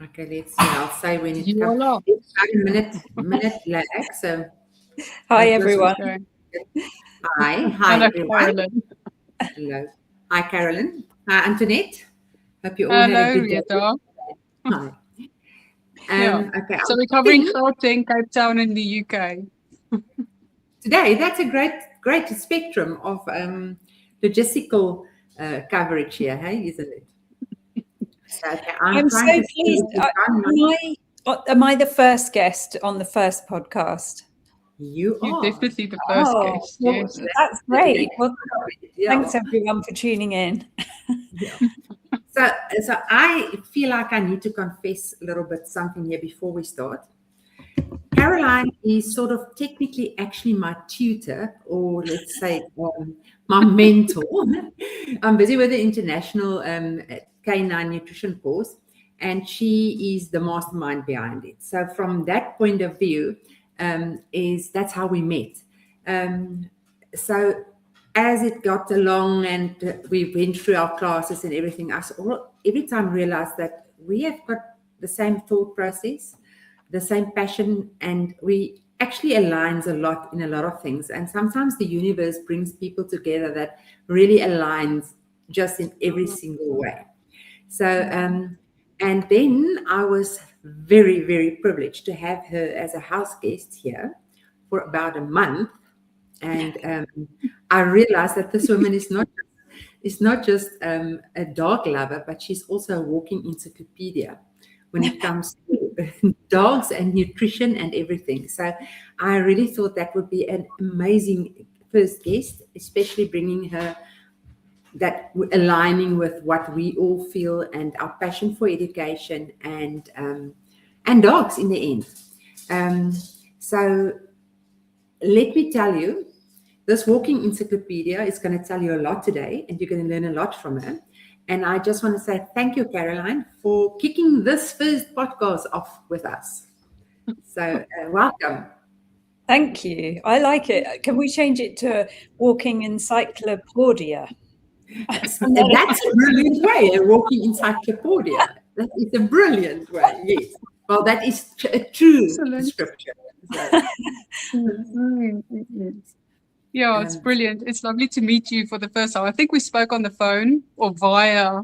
Okay, let's see. I'll say when it You comes. all are. It's about a minute lag. So Hi, I'll just. everyone. Okay. Hi Hello, everyone. Carolyn. Hello. Hi, Carolyn. Hi, Antoinette. Hope you all had a Hello, good day. Retha. Hi. Yeah. Okay. So we're covering Gauteng, Cape Town in the UK. Today, that's a great spectrum of logistical coverage here, hey, isn't it? So, okay, I'm so trying to see pleased. if you Am I the first guest on the first podcast? You You're are. definitely the first guest. Well, Yes. that's great. Well, Yeah. thanks everyone for tuning in. Yeah. So I feel like I need to confess a little bit something here before we start. Caroline is sort of technically actually my tutor, or let's say my mentor. I'm busy with the International Canine Nutrition course, and she is the mastermind behind it. So from that point of view, that's how we met. So as it got along and we went through our classes and everything, I every time realized that we have got the same thought process, the same passion, and we actually aligns a lot in a lot of things. And sometimes the universe brings people together that really aligns just in every single way. So, and then I was very, very privileged to have her as a house guest here for about a month. And I realized that this woman is not just a dog lover, but she's also a walking encyclopedia when it comes to dogs and nutrition and everything. So I really thought that would be an amazing first guest, especially bringing her that aligning with what we all feel and our passion for education and dogs in the end. So let me tell you, this walking encyclopedia is going to tell you a lot today, and you're going to learn a lot from her. And I just want to say thank you, Caroline, for kicking this first podcast off with us. So welcome. Thank you. I like it. Can we change it to walking encyclopedia? That's a brilliant way, a walking encyclopedia. That is a brilliant way, yes. Well, that is a true description. So. Yeah, it's brilliant. It's lovely to meet you for the first time. I think we spoke on the phone or via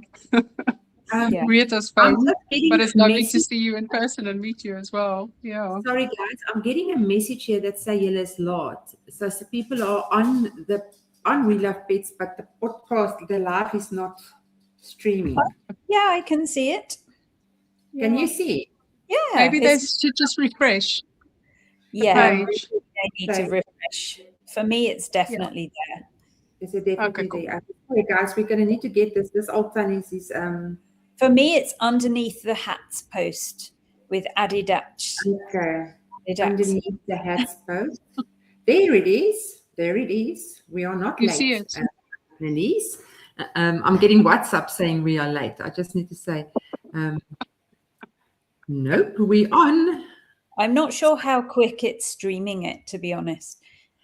Retha's phone, but it's lovely to see you in person and meet you as well. Yeah. Sorry, guys, I'm getting a message here that says Yellow's lot. So people are on We Love Pets, but the podcast, the live is not streaming. Yeah, I can see it. Can you see? Yeah. Maybe they should just refresh. Yeah, they need to refresh. For me, it's definitely there. Is it definitely there? Okay, guys, we're going to need to get this. This old tennis is. For me, it's underneath the hats post with Adidas. Okay. Underneath the hats post. There it is. There it is. We are not late. You see it. Denise. I'm getting WhatsApp saying we are late. I just need to say, nope, we're on. I'm not sure how quick it's streaming it, to be honest.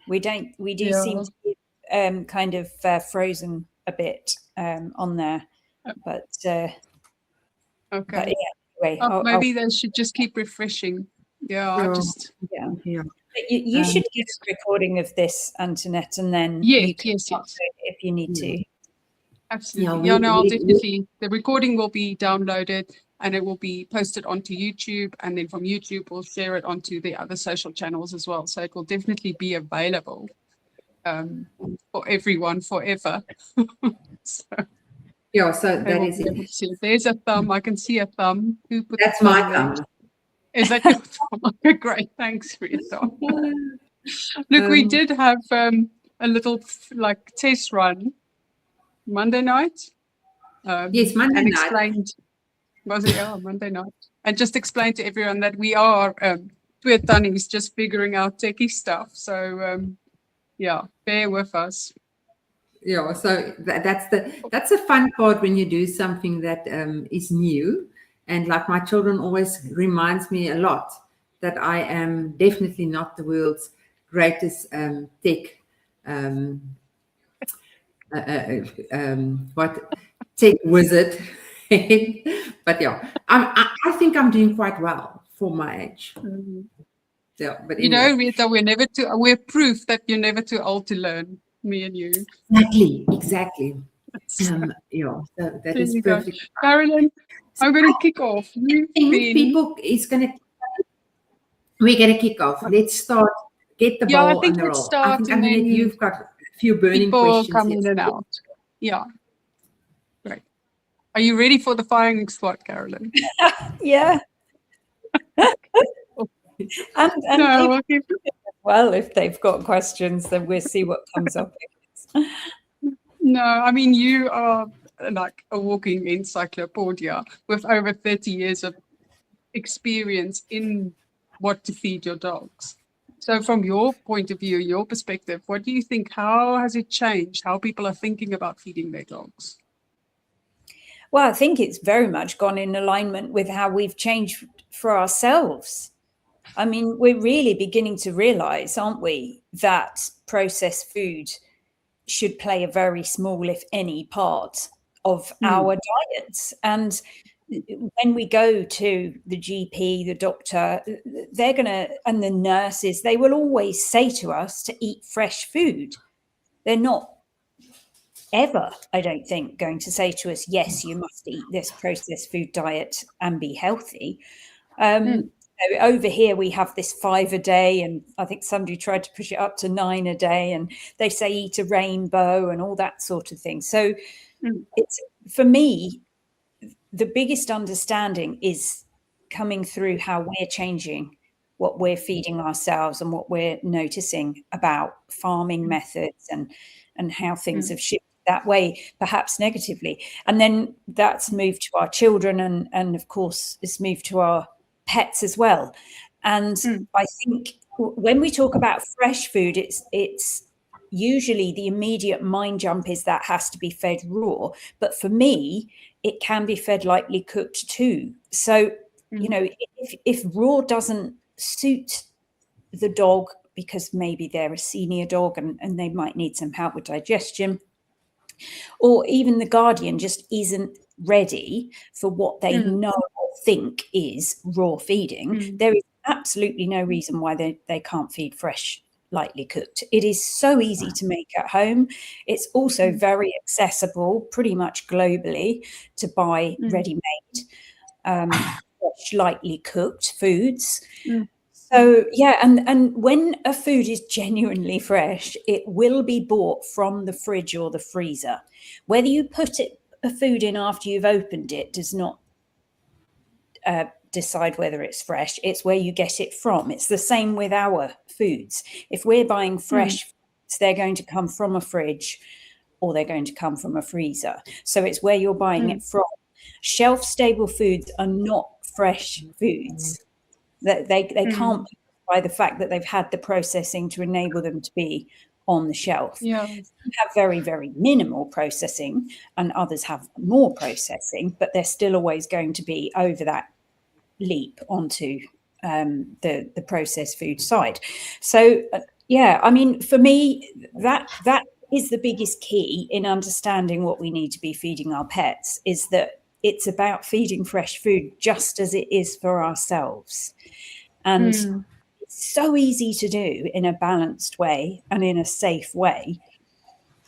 We do seem to be kind of frozen a bit on there. But okay. But anyway, maybe they should just keep refreshing. Yeah, yeah. You should get a recording of this, Antoinette, and then yes, if you need to. Absolutely. I'll definitely. The recording will be downloaded and it will be posted onto YouTube, and then from YouTube we'll share it onto the other social channels as well. So it will definitely be available for everyone forever. So that is it. There's a thumb. I can see a thumb. That's my thumb. Is that your thumb? Okay, great. Thanks, Retha. Look, we did have a little test run Monday night. Yes, Monday and night. Explained. Was it? Oh, Monday night. And just explained to everyone that we are two tannies just figuring out techie stuff. So bear with us. Yeah, so that's the fun part when you do something that is new, and like my children always reminds me a lot that I am definitely not the world's greatest tech tech wizard, But yeah, I think I'm doing quite well for my age. Yeah, but You anyway. know, Rita, we're proof that you're never too old to learn, me and you. Exactly. Yeah, so that is perfect. Carolyn, I'm going to kick off. I think we're going to kick off. Let's start, get the ball on the roll. I think, Annette, you've got a few burning questions. Come in and out. Yeah. Great. Are you ready for the firing squad, Carolyn? Yeah. and no, well, if they've got questions, then we'll see what comes up. No, I mean, you are like a walking encyclopedia with over 30 years of experience in what to feed your dogs. So from your point of view, your perspective, what do you think? How has it changed how people are thinking about feeding their dogs? Well, I think it's very much gone in alignment with how we've changed for ourselves. I mean, we're really beginning to realize, aren't we, that processed food should play a very small, if any, part of our diets. And when we go to the GP, the doctor, they're going to, and the nurses, they will always say to us to eat fresh food. They're not ever, I don't think, going to say to us, yes, you must eat this processed food diet and be healthy. Over here, we have this 5 a day, and I think somebody tried to push it up to 9 a day, and they say eat a rainbow and all that sort of thing. So it's, for me, the biggest understanding is coming through how we're changing what we're feeding ourselves and what we're noticing about farming methods and how things have shifted that way, perhaps negatively. And then that's moved to our children and of course, it's moved to our pets as well. And I think when we talk about fresh food, it's usually the immediate mind jump is that has to be fed raw. But for me, it can be fed lightly cooked too. So, you know, if raw doesn't suit the dog because maybe they're a senior dog and they might need some help with digestion, or even the guardian just isn't ready for what they know or think is raw feeding, there is absolutely no reason why they can't feed fresh, lightly cooked. It is so easy to make at home. It's also very accessible pretty much globally to buy ready-made fresh, lightly cooked foods. So yeah, and when a food is genuinely fresh, it will be bought from the fridge or the freezer. Whether you put a food in after you've opened it does not decide whether it's fresh. It's where you get it from. It's the same with our foods. If we're buying fresh foods, they're going to come from a fridge or they're going to come from a freezer. So it's where you're buying it from. Shelf-stable foods are not fresh foods. They can't by the fact that they've had the processing to enable them to be on the shelf. Some have very, very minimal processing and others have more processing, but they're still always going to be over that leap onto the processed food side. So yeah, I mean, for me, that is the biggest key in understanding what we need to be feeding our pets, is that it's about feeding fresh food just as it is for ourselves. And it's so easy to do in a balanced way and in a safe way.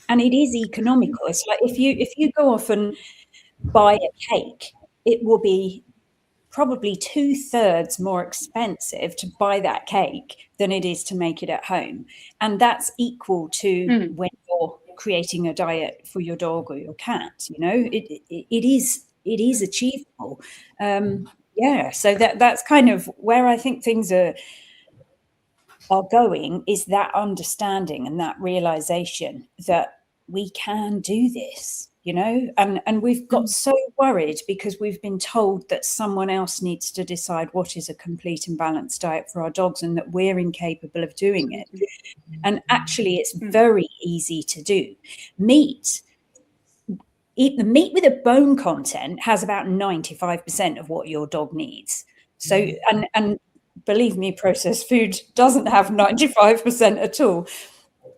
And it is economical. It's like if you go off and buy a cake, it will be probably 2/3 more expensive to buy that cake than it is to make it at home. And that's equal to when you're creating a diet for your dog or your cat. You know, it is achievable. So that's kind of where I think things are going, is that understanding and that realization that we can do this, you know, and we've got so worried because we've been told that someone else needs to decide what is a complete and balanced diet for our dogs and that we're incapable of doing it. And actually it's very easy to do. The meat with a bone content has about 95% of what your dog needs. So, and believe me, processed food doesn't have 95% at all.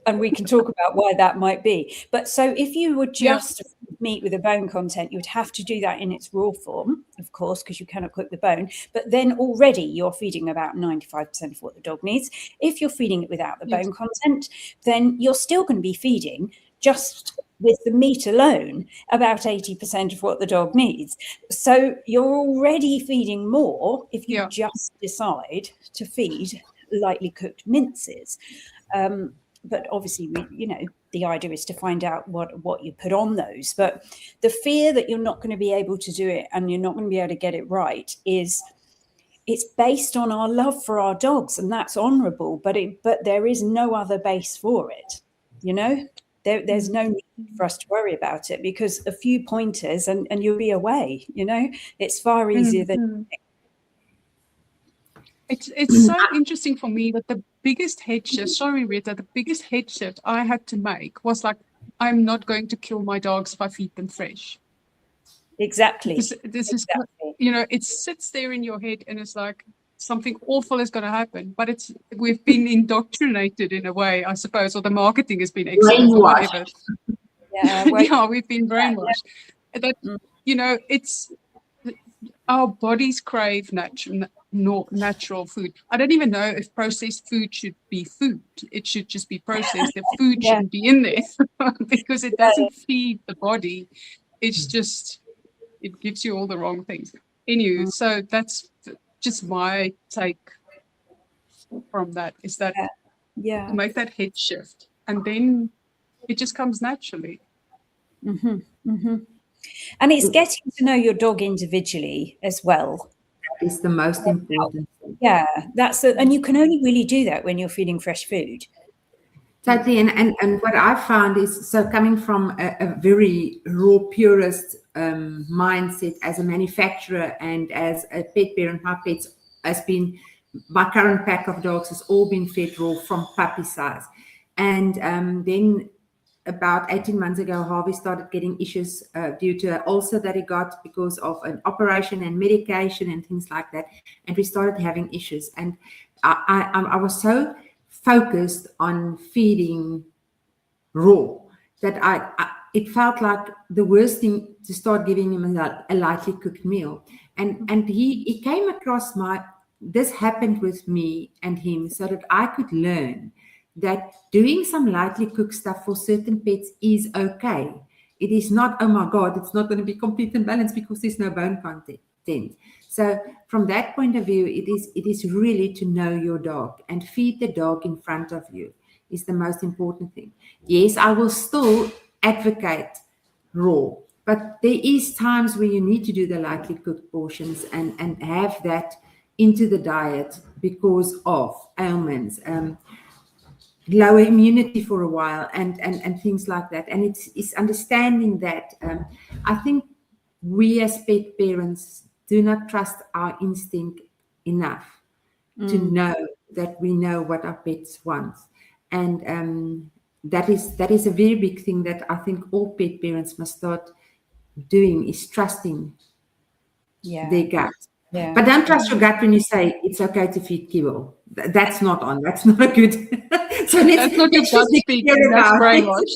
And we can talk about why that might be. But so if you were just meat with a bone content, you would have to do that in its raw form, of course, because you cannot cook the bone. But then already you're feeding about 95% of what the dog needs. If you're feeding it without the bone content, then you're still going to be feeding just with the meat alone about 80% of what the dog needs. So you're already feeding more if you just decide to feed lightly cooked minces. But obviously, the idea is to find out what you put on those. But the fear that you're not going to be able to do it and you're not going to be able to get it right it's based on our love for our dogs, and that's honourable. But there is no other base for it. There's no need for us to worry about it, because a few pointers and you'll be away. It's far easier than. It's so interesting for me that the biggest head shift, sorry Retha, the biggest head shift I had to make was like, I'm not going to kill my dogs if I feed them fresh. Exactly. This is, it sits there in your head and it's like something awful is going to happen. But we've been indoctrinated in a way, I suppose, or the marketing has been excellent or whatever. Yeah, we've been brainwashed. That, it's our bodies crave natural food. I don't even know if processed food should be food. It should just be processed. The food shouldn't be in there because it doesn't feed the body. It's just, it gives you all the wrong things. Anyway, so that's just my take from that, is that to make that head shift, and then it just comes naturally. And it's getting to know your dog individually as well. That is the most important thing. Yeah, and you can only really do that when you're feeding fresh food. Totally. And what I found is, so coming from a very raw purist mindset as a manufacturer and as a pet parent, my current pack of dogs has all been fed raw from puppy size. And then about 18 months ago, Harvey started getting issues due to an ulcer that he got because of an operation and medication and things like that. And we started having issues. And I was so focused on feeding raw that it felt like the worst thing to start giving him a lightly cooked meal. And he came across this happened with me and him so that I could learn that doing some lightly cooked stuff for certain pets is okay. It is not, oh my God, it's not going to be complete and balanced because there's no bone content. So from that point of view, it is really to know your dog and feed the dog in front of you is the most important thing. Yes, I will still advocate raw, but there is times where you need to do the lightly cooked portions and have that into the diet because of ailments, lower immunity for a while and things like that. And it's understanding that I think we as pet parents do not trust our instinct enough to know that we know what our pets want. And that is a very big thing that I think all pet parents must start doing, is trusting their gut. Yeah. But don't trust your gut when you say it's okay to feed kibble. That's not a good. So that's not your gut speaking. That's brainwash.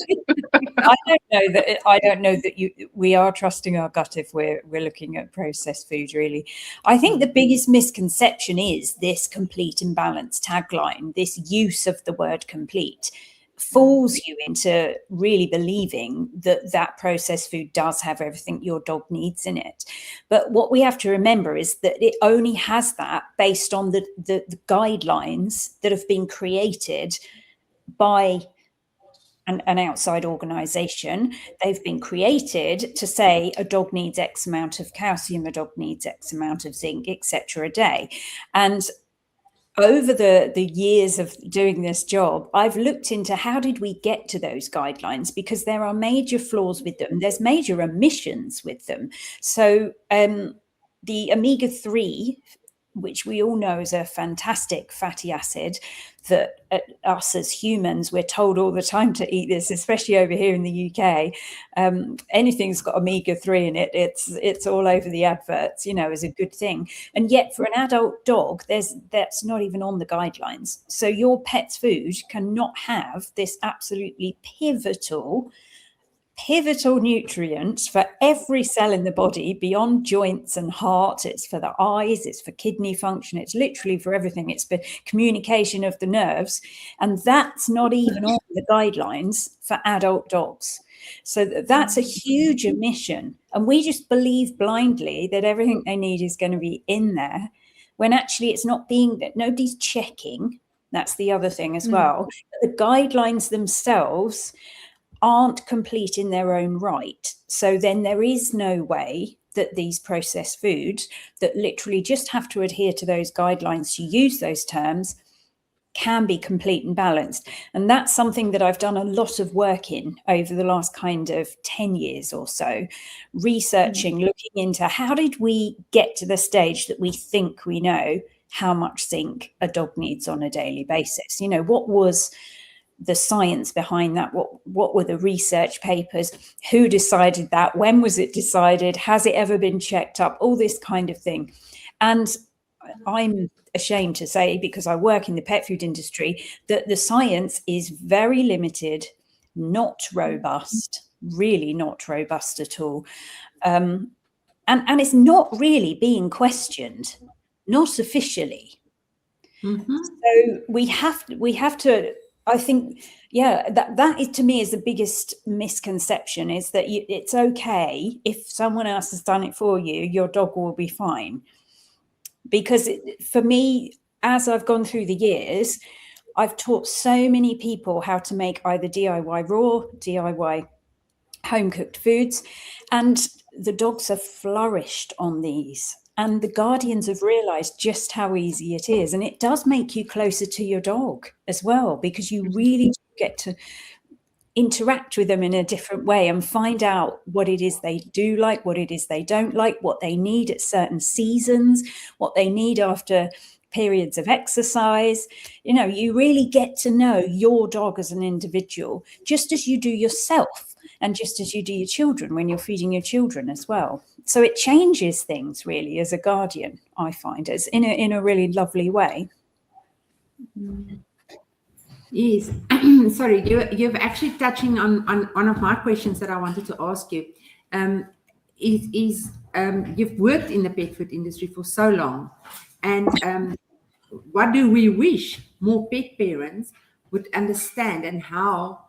I don't know that we are trusting our gut if we're looking at processed food. Really, I think the biggest misconception is this complete and balanced tagline. This use of the word complete fools you into really believing that processed food does have everything your dog needs in it. But what we have to remember is that it only has that based on the guidelines that have been created by an outside organization. They've been created to say a dog needs X amount of calcium, a dog needs X amount of zinc, etc. a day. And over the years of doing this job, I've looked into how did we get to those guidelines, because there are major flaws with them. There's major omissions with them. So the omega-3, which we all know is a fantastic fatty acid that us as humans, we're told all the time to eat this, especially over here in the UK. Anything's got omega-3 in it, it's all over the adverts, as a good thing. And yet for an adult dog, that's not even on the guidelines. So your pet's food cannot have this absolutely pivotal pivotal nutrients for every cell in the body beyond joints and heart. It's for the eyes, it's for kidney function, it's literally for everything. It's for communication of the nerves. And that's not even on the guidelines for adult dogs. So that's a huge omission. And we just believe blindly that everything they need is going to be in there, when actually it's not being, nobody's checking. That's the other thing as well. The guidelines themselves aren't complete in their own right. So then there is no way that these processed foods that literally just have to adhere to those guidelines to use those terms can be complete and balanced. And that's something that I've done a lot of work in over the last kind of 10 years or so, researching, looking into how did we get to the stage that we think we know how much zinc a dog needs on a daily basis. You know, what was the science behind that? What were the research papers? Who decided that? When was it decided? Has it ever been checked up? All this kind of thing. And I'm ashamed to say, because I work in the pet food industry, that the science is very limited, not robust, really not robust at all. And it's not really being questioned, not officially. So we have to, I think, that is, to me, is the biggest misconception, is that it's okay if someone else has done it for you, your dog will be fine. Because for me, as I've gone through the years, I've taught so many people how to make either DIY raw, DIY home cooked foods, and the dogs have flourished on these. And the guardians have realized just how easy it is. And it does make you closer to your dog as well, because you really get to interact with them in a different way and find out what it is they do like, what it is they don't like, what they need at certain seasons, what they need after periods of exercise. You know, you really get to know your dog as an individual, just as you do yourself, and just as you do your children when you're feeding your children as well. So it changes things really as a guardian, I find, it's in a really lovely way. Yes. Sorry, you're actually touching on one of my questions that I wanted to ask you. You've worked in the pet food industry for so long, and what do we wish more pet parents would understand, and how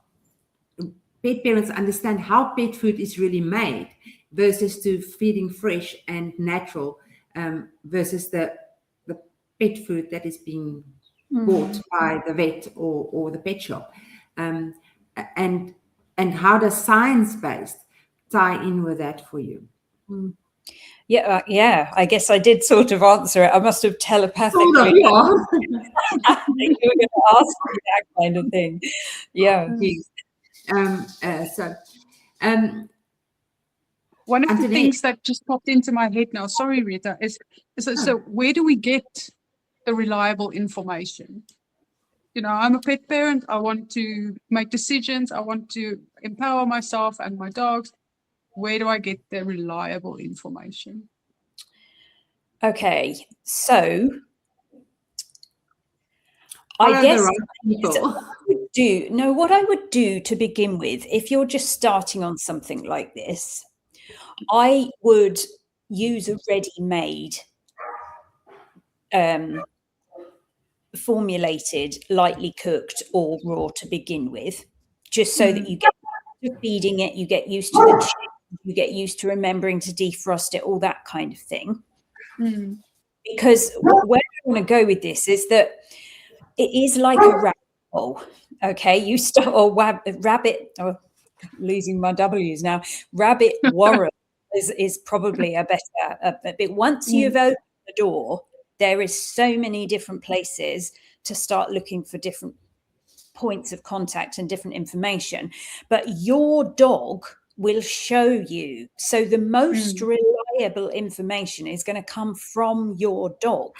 pet parents understand how pet food is really made versus to feeding fresh and natural, versus the pet food that is being bought by the vet or the pet shop, and how does science-based tie in with that for you? Yeah, I guess I did sort of answer it. I must have telepathically. Sort of, yeah. You were going to ask me that kind of thing. Yeah. One of the things that just popped into my head now, sorry, Retha, is so where do we get the reliable information? You know, I'm a pet parent. I want to make decisions. I want to empower myself and my dogs. Where do I get the reliable information? Okay, so I guess what I would do to begin with, if you're just starting on something like this, I would use a ready-made, formulated, lightly cooked or raw to begin with, just so that you get used to feeding it, you get used to the chick, you get used to remembering to defrost it, all that kind of thing. Because where I want to go with this is that it is like a rabbit hole. Okay, you start, or rabbit, or losing my W's now, rabbit warren is probably a better bit. Once you've opened the door, there is so many different places to start looking for different points of contact and different information. But your dog will show you. So the most reliable information is going to come from your dog.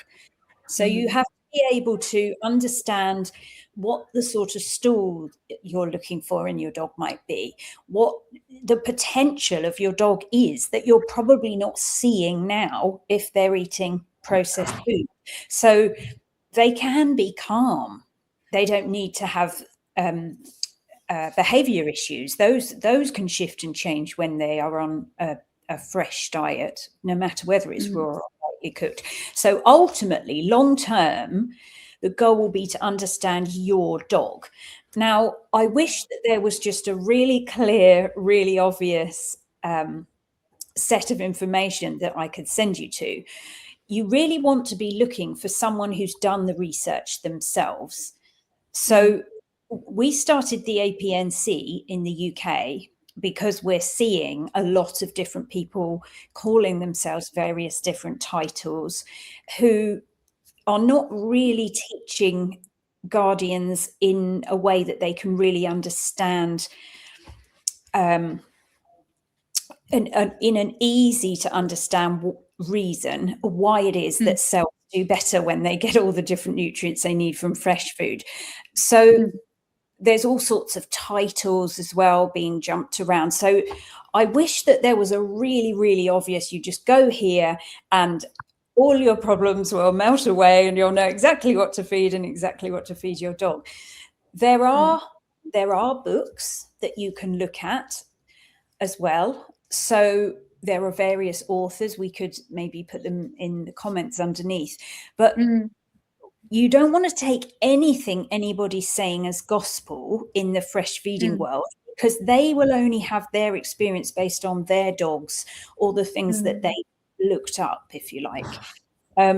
So you have to be able to understand what the sort of stool you're looking for in your dog might be, what the potential of your dog is that you're probably not seeing now if they're eating processed food. So they can be calm. They don't need to have behavior issues, those can shift and change when they are on a fresh diet, no matter whether it's raw or lightly cooked. So ultimately, long term, the goal will be to understand your dog. Now, I wish that there was just a really clear, really obvious set of information that I could send you to. You really want to be looking for someone who's done the research themselves. So we started the APNC in the UK because we're seeing a lot of different people calling themselves various different titles who are not really teaching guardians in a way that they can really understand in an easy to understand reason why it is that cells do better when they get all the different nutrients they need from fresh food. So there's all sorts of titles as well being jumped around. So I wish that there was a really, really obvious, you just go here and all your problems will melt away and you'll know exactly what to feed and exactly what to feed your dog. There are books that you can look at as well. So there are various authors. We could maybe put them in the comments underneath. But you don't want to take anything anybody's saying as gospel in the fresh feeding world, because they will only have their experience based on their dogs or the things that they looked up, if you like. I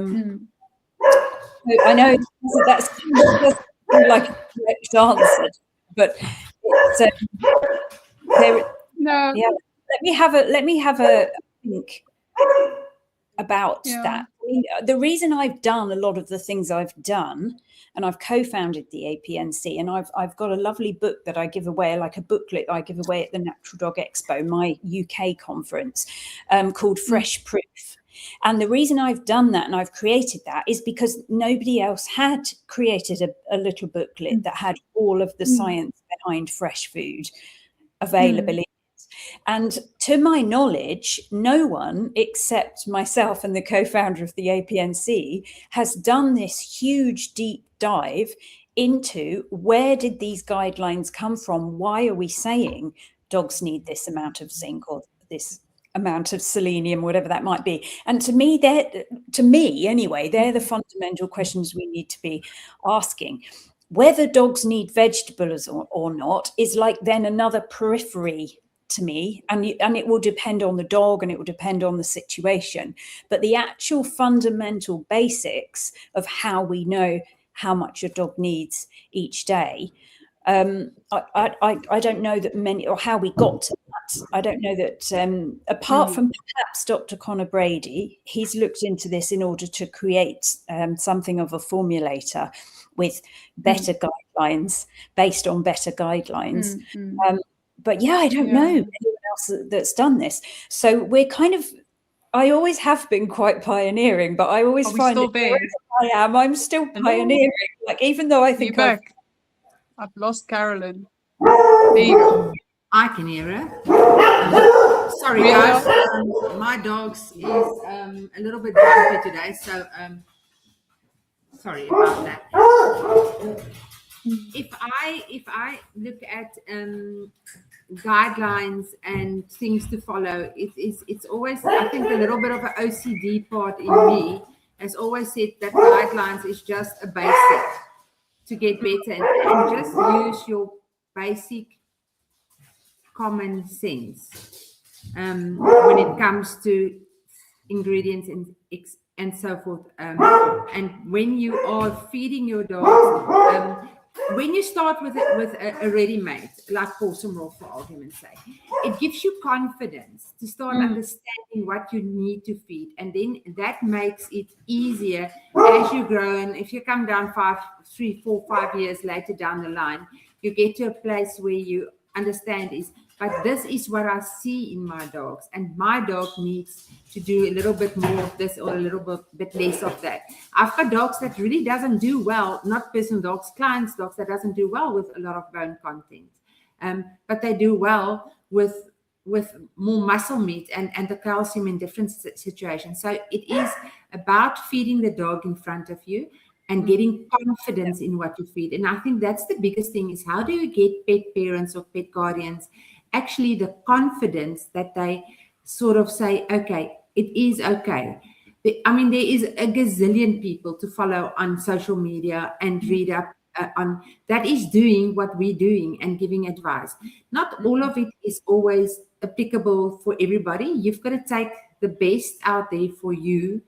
know that's like a correct answer, but it's, no. Yeah, let me have a think about that. I mean, the reason I've done a lot of the things I've done, and I've co-founded the APNC, and I've got a lovely book that I give away, like a booklet I give away at the Natural Dog Expo, my UK conference, called Fresh Proof. And the reason I've done that and I've created that is because nobody else had created a little booklet that had all of the science behind fresh food availability. And to my knowledge, no one except myself and the co-founder of the APNC has done this huge deep dive into where did these guidelines come from? Why are we saying dogs need this amount of zinc or this amount of selenium, whatever that might be? And to me anyway, they're the fundamental questions we need to be asking. Whether dogs need vegetables or not is like then another periphery to me, and it will depend on the dog and it will depend on the situation. But the actual fundamental basics of how we know how much your dog needs each day, I don't know that many, or how we got to that. I don't know that apart from perhaps Dr. Connor Brady, he's looked into this in order to create something of a formulator with better guidelines, based on better guidelines. But yeah, I don't know anyone else that's done this. So we're kind of, I always have been quite pioneering, but I always find that I'm still pioneering. Like, even though I think I've lost Carolyn. There you go. I can hear her. Sorry, guys. My dog's is a little bit grumpy today, so sorry about that. If I look at guidelines and things to follow, it's always, I think, a little bit of an OCD part in me has always said that guidelines is just a basic to get better, and just use your basic common sense when it comes to ingredients and so forth. And when you are feeding your dogs, when you start with a ready-made, like Pawz Raw for argument's sake, it gives you confidence to start understanding what you need to feed, and then that makes it easier as you grow. And if you come down 3, 4, 5 years later down the line, you get to a place where you understand but this is what I see in my dogs, and my dog needs to do a little bit more of this or a little bit less of that. I've got dogs that really doesn't do well, not personal dogs, clients' dogs that doesn't do well with a lot of bone content, but they do well with more muscle meat and the calcium in different situations. So it is about feeding the dog in front of you, and getting confidence in what you feed. And I think that's the biggest thing, is how do you get pet parents or pet guardians actually the confidence that they sort of say, okay, it is okay. I mean, there is a gazillion people to follow on social media and read up on that is doing what we're doing and giving advice. Not all of it is always applicable for everybody. You've got to take the best out there for you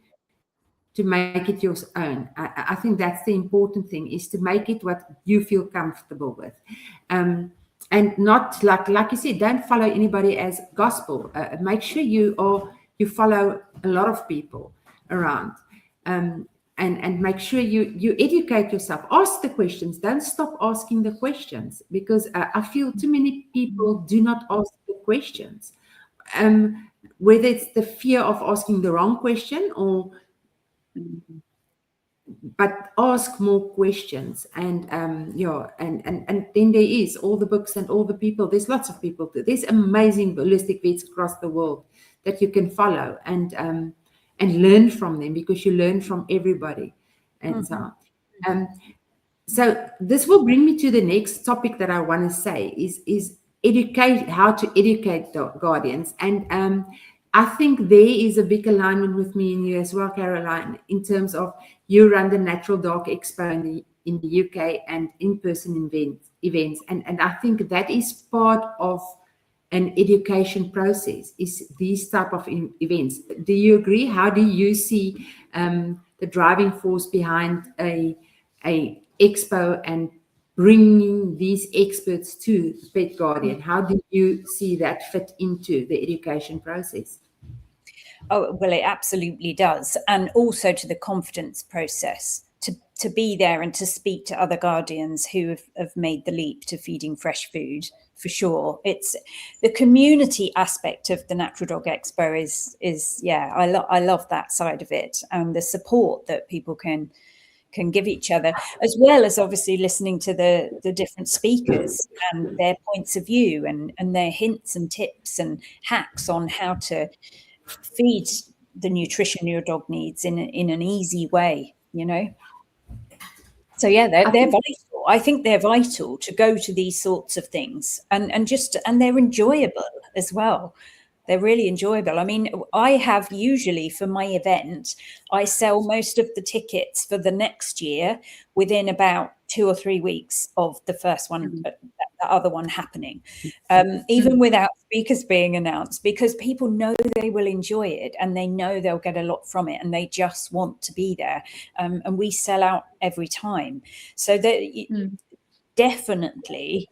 to make it your own. I think that's the important thing, is to make it what you feel comfortable with. And not like you said, don't follow anybody as gospel. Make sure you follow a lot of people around, and make sure you educate yourself. Ask the questions. Don't stop asking the questions, because I feel too many people do not ask the questions. Whether it's the fear of asking the wrong question but ask more questions, and then there is all the books and all the people. There's lots of people. There's amazing holistic vets across the world that you can follow and learn from them, because you learn from everybody, and so on. So this will bring me to the next topic that I want to say is how to educate guardians, and I think there is a big alignment with me and you as well, Caroline, in terms of you run the Natural Dog Expo in the UK and in-person events. And I think that is part of an education process, is these type of events. Do you agree? How do you see the driving force behind a expo and bringing these experts to Pet Guardian? How do you see that fit into the education process? Oh, well, it absolutely does. And also to the confidence process, to be there and to speak to other guardians who have made the leap to feeding fresh food, for sure. It's the community aspect of the Natural Dog Expo is I love that side of it, and the support that people can give each other, as well as obviously listening to the different speakers and their points of view and their hints and tips and hacks on how to feed the nutrition your dog needs in an easy way, So yeah, they're vital. I think they're vital to go to these sorts of things, and they're enjoyable as well. They're really enjoyable. I mean, I have usually for my event, I sell most of the tickets for the next year within about 2 or 3 weeks of the first one, the other one happening, even without speakers being announced, because people know they will enjoy it and they know they'll get a lot from it and they just want to be there. And we sell out every time. So that definitely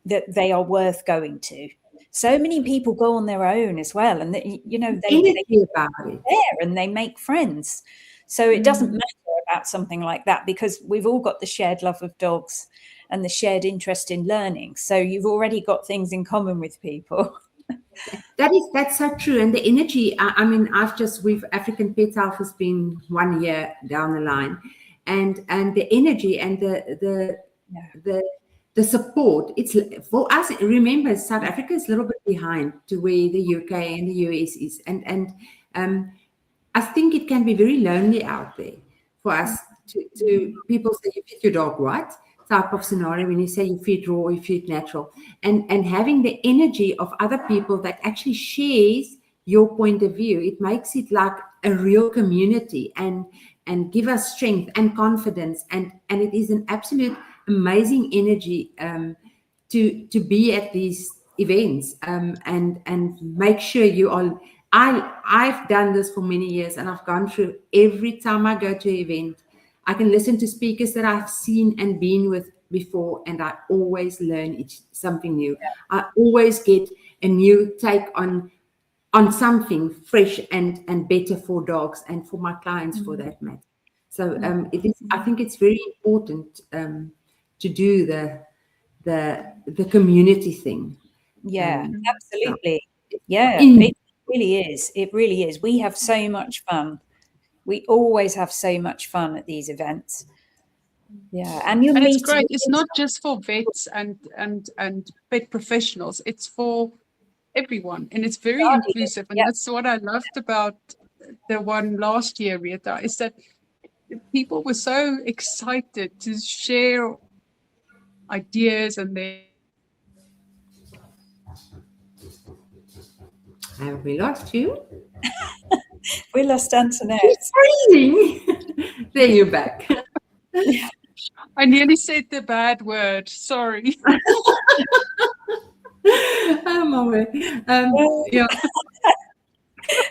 that they are worth going to. So many people go on their own as well, and they about it there and they make friends. So it doesn't matter about something like that, because we've all got the shared love of dogs and the shared interest in learning. So you've already got things in common with people. That's so true. And the energy, I mean, we've African Pet Health has been 1 year down the line, and the energy and the support, it's for us. Remember, South Africa is a little bit behind to where the UK and the US is, and I think it can be very lonely out there for us to people say, you feed your dog what type of scenario, when you say you feed raw, you feed natural, and having the energy of other people that actually shares your point of view, it makes it like a real community and give us strength and confidence, and it is an absolute amazing energy to be at these events, and make sure you are. I've done this for many years, and I've gone through, every time I go to an event, I can listen to speakers that I've seen and been with before, and I always learn something new. I always get a new take on something fresh and better for dogs and for my clients, for that matter. So I think it's very important to do the community thing. Yeah, absolutely. Yeah, it really is. It really is. We have so much fun. We always have so much fun at these events. Yeah, and it's great. It's not just for vets and pet professionals. It's for everyone, and it's very inclusive. And that's what I loved about the one last year, Retha, is that people were so excited to share ideas and their... Have we lost you? We lost Antoinette. She's freezing. There, you're back. I nearly said the bad word. Sorry. Oh my word. Yeah.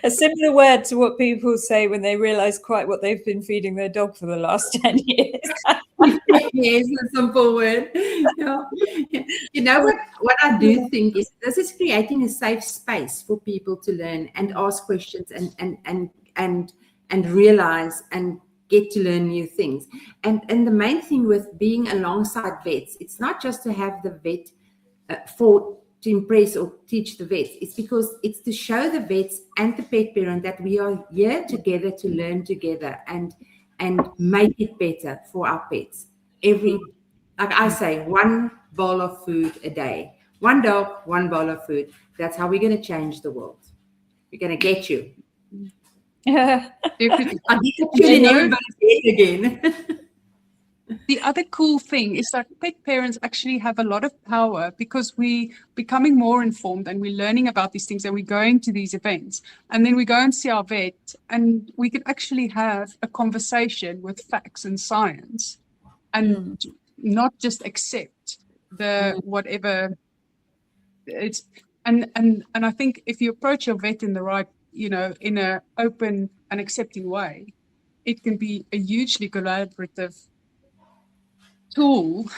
A similar word to what people say when they realise quite what they've been feeding their dog for the last 10 years. Yes, a simple word. Yeah. You know what I do think is this is creating a safe space for people to learn and ask questions and realize and get to learn new things. And the main thing with being alongside vets, it's not just to have the vet to impress or teach the vets. It's because it's to show the vets and the pet parent that we are here together to learn together and make it better for our pets. Like I say, one bowl of food a day. One dog, one bowl of food. That's how we're going to change the world. We're going to get you. Yeah. I need to fill in everybody's head again. The other cool thing is that pet parents actually have a lot of power because we're becoming more informed and we're learning about these things and we're going to these events. And then we go and see our vet and we can actually have a conversation with facts and science and not just accept the whatever it's. And I think if you approach your vet in the right, in an open and accepting way, it can be a hugely collaborative tool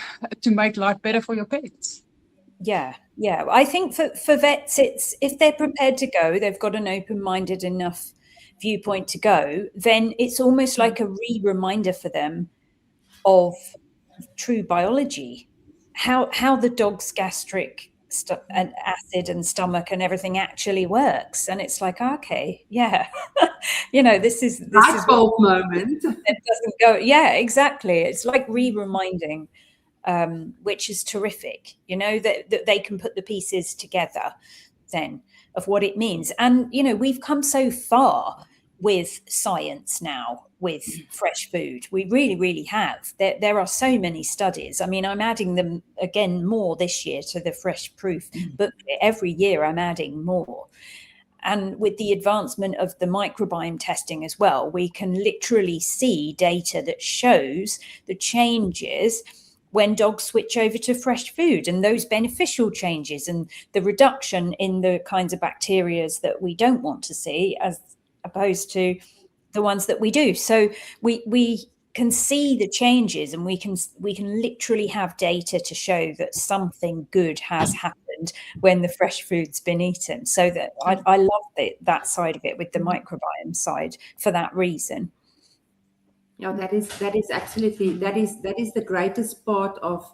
to make life better for your pets. Yeah. I think for vets, it's if they're prepared to go, they've got an open-minded enough viewpoint to go, then it's almost like a reminder for them of true biology, how the dog's gastric and acid and stomach and everything actually works. And it's like, okay, yeah, this is bulb moment. It doesn't go. Yeah, exactly. It's like reminding, which is terrific. That they can put the pieces together then of what it means. And we've come so far with science now with fresh food. We really, really have. There are so many studies. I mean, I'm adding them again more this year to the Fresh Proof booklet. Every year I'm adding more. And with the advancement of the microbiome testing as well, we can literally see data that shows the changes when dogs switch over to fresh food and those beneficial changes and the reduction in the kinds of bacteria that we don't want to see as opposed to the ones that we do. So we can see the changes and we can literally have data to show that something good has happened when the fresh food's been eaten. So that I love that side of it with the microbiome side for that reason. Yeah, that is absolutely that is the greatest part of